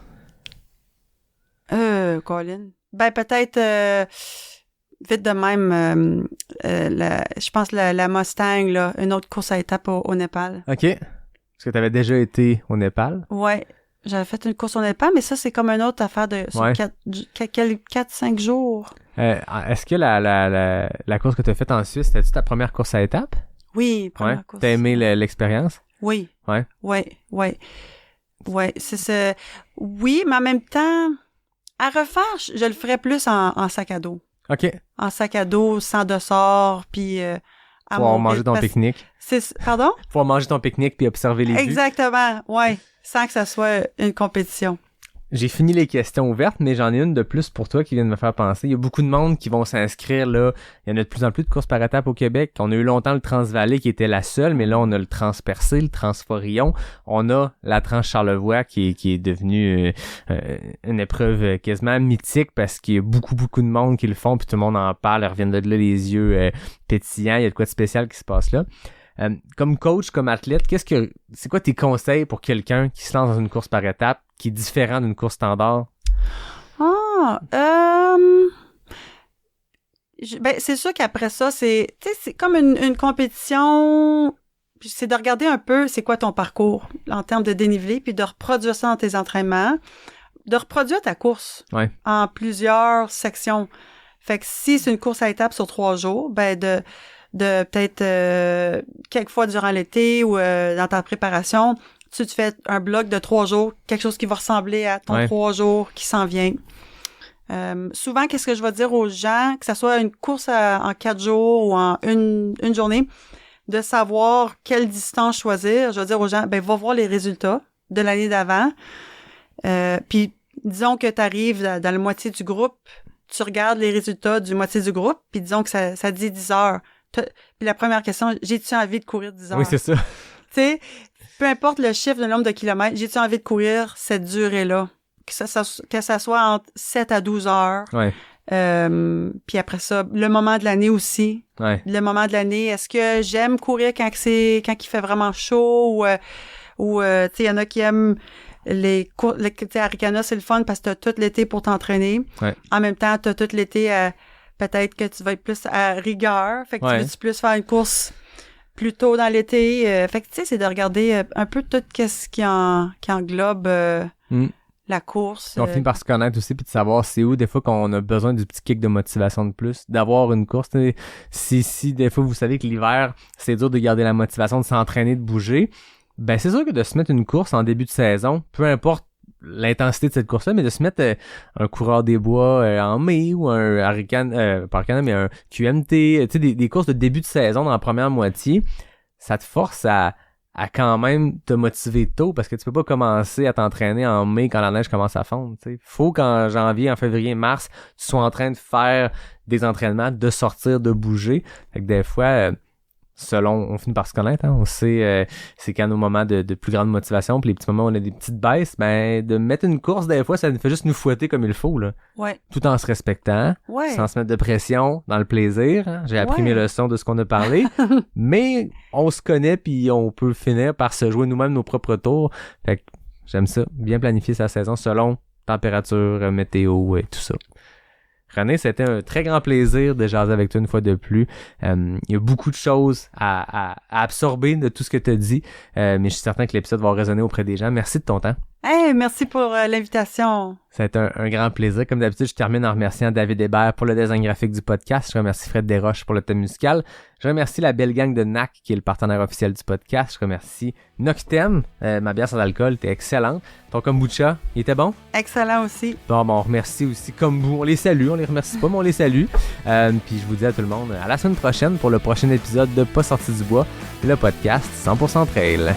Colin. Ben, peut-être, vite de même, je pense la Mustang, là, une autre course à étapes au Népal. OK. Parce que tu avais déjà été au Népal. Ouais. J'avais fait une course au Népal, mais ça, c'est comme une autre affaire de sur Ouais. 4-5 jours. Est-ce que la course que tu as faite en Suisse, c'était-tu ta première course à étapes? Oui, première course. T'as aimé l'expérience? Oui. Ouais. Ouais, c'est ça. Oui, mais en même temps, à refaire, je le ferais plus en sac à dos. OK. En sac à dos, sans dossard, puis à Pouvoir mon manger rythme, ton parce- pique-nique. Pardon? Pouvoir manger ton pique-nique puis observer les vues. Exactement, ouais. Sans que ça soit une compétition. J'ai fini les questions ouvertes, mais j'en ai une de plus pour toi qui vient de me faire penser. Il y a beaucoup de monde qui vont s'inscrire, là. Il y en a de plus en plus de courses par étapes au Québec. On a eu longtemps le Transvallée qui était la seule, mais là, on a le Transpercé, le Transforillon. On a la Trans-Charlevoix qui est devenue une épreuve quasiment mythique parce qu'il y a beaucoup de monde qui le font, puis tout le monde en parle. Ils reviennent de là les yeux pétillants. Il y a de quoi de spécial qui se passe là. Comme coach, comme athlète, c'est quoi tes conseils pour quelqu'un qui se lance dans une course par étapes qui est différent d'une course standard? Ben, c'est sûr qu'après ça, c'est comme une compétition. C'est de regarder un peu c'est quoi ton parcours en termes de dénivelé, puis de reproduire ça dans tes entraînements, de reproduire ta course en plusieurs sections. Fait que si c'est une course à étapes sur 3 jours, ben de peut-être quelques fois durant l'été ou dans ta préparation, tu te fais un bloc de 3 jours, quelque chose qui va ressembler à ton 3 jours qui s'en vient. Souvent, qu'est-ce que je vais dire aux gens, que ça soit une course en 4 jours ou en une journée, de savoir quelle distance choisir. Je vais dire aux gens, ben va voir les résultats de l'année d'avant. Puis disons que tu arrives dans la moitié du groupe, tu regardes les résultats du moitié du groupe, puis disons que ça dit 10 heures. Puis la première question, j'ai-tu envie de courir 10 heures? Oui, c'est ça. Tu sais, peu importe le chiffre de nombre de kilomètres, j'ai-tu envie de courir cette durée-là? Que ça soit entre 7 à 12 heures. Ouais. Puis après ça, le moment de l'année aussi. Ouais. Le moment de l'année, est-ce que j'aime courir quand il fait vraiment chaud ou tu sais, il y en a qui aiment tu sais, Arikana, c'est le fun parce que t'as tout l'été pour t'entraîner. Ouais. En même temps, t'as tout l'été peut-être que tu vas être plus à rigueur. Fait que Ouais. tu veux plus faire une course plus tôt dans l'été. Fait que tu sais, c'est de regarder un peu tout ce qui englobe la course. On finit par se connaître aussi puis de savoir c'est où des fois qu'on a besoin du petit kick de motivation de plus, d'avoir une course. Si des fois vous savez que l'hiver, c'est dur de garder la motivation de s'entraîner, de bouger, ben c'est sûr que de se mettre une course en début de saison, peu importe l'intensité de cette course-là, mais de se mettre un coureur des bois en mai ou un Hurricane, pas Hurricane, mais un QMT, tu sais, des courses de début de saison dans la première moitié, ça te force à quand même te motiver tôt parce que tu peux pas commencer à t'entraîner en mai quand la neige commence à fondre. T'sais. Faut qu'en janvier, en février, mars, tu sois en train de faire des entraînements, de sortir, de bouger. Fait que des fois, selon, on finit par se connaître, hein, on sait c'est quand nos moments de plus grande motivation, puis les petits moments où on a des petites baisses, ben de mettre une course des fois, ça fait juste nous fouetter comme il faut là, Ouais. tout en se respectant, sans se mettre de pression, dans le plaisir. Hein. J'ai appris mes leçons de ce qu'on a parlé, mais on se connaît puis on peut finir par se jouer nous-mêmes nos propres tours. Fait que j'aime ça, bien planifier sa saison selon température, météo et tout ça. René, c'était un très grand plaisir de jaser avec toi une fois de plus. Il y a beaucoup de choses à absorber de tout ce que tu as dit, mais je suis certain que l'épisode va résonner auprès des gens. Merci de ton temps. Hey, merci pour l'invitation. Ça a été un grand plaisir. Comme d'habitude, je termine en remerciant David Hébert pour le design graphique du podcast. Je remercie Fred Desroches pour le thème musical. Je remercie la belle gang de NAC qui est le partenaire officiel du podcast. Je remercie Noctem, ma bière sans alcool, t'es excellente. Ton kombucha, il était bon? Excellent aussi. Bon, on remercie aussi Kombu. On les salue, on les remercie pas, mais on les salue. Puis je vous dis à tout le monde à la semaine prochaine pour le prochain épisode de Pas sorti du bois, le podcast 100% Trail.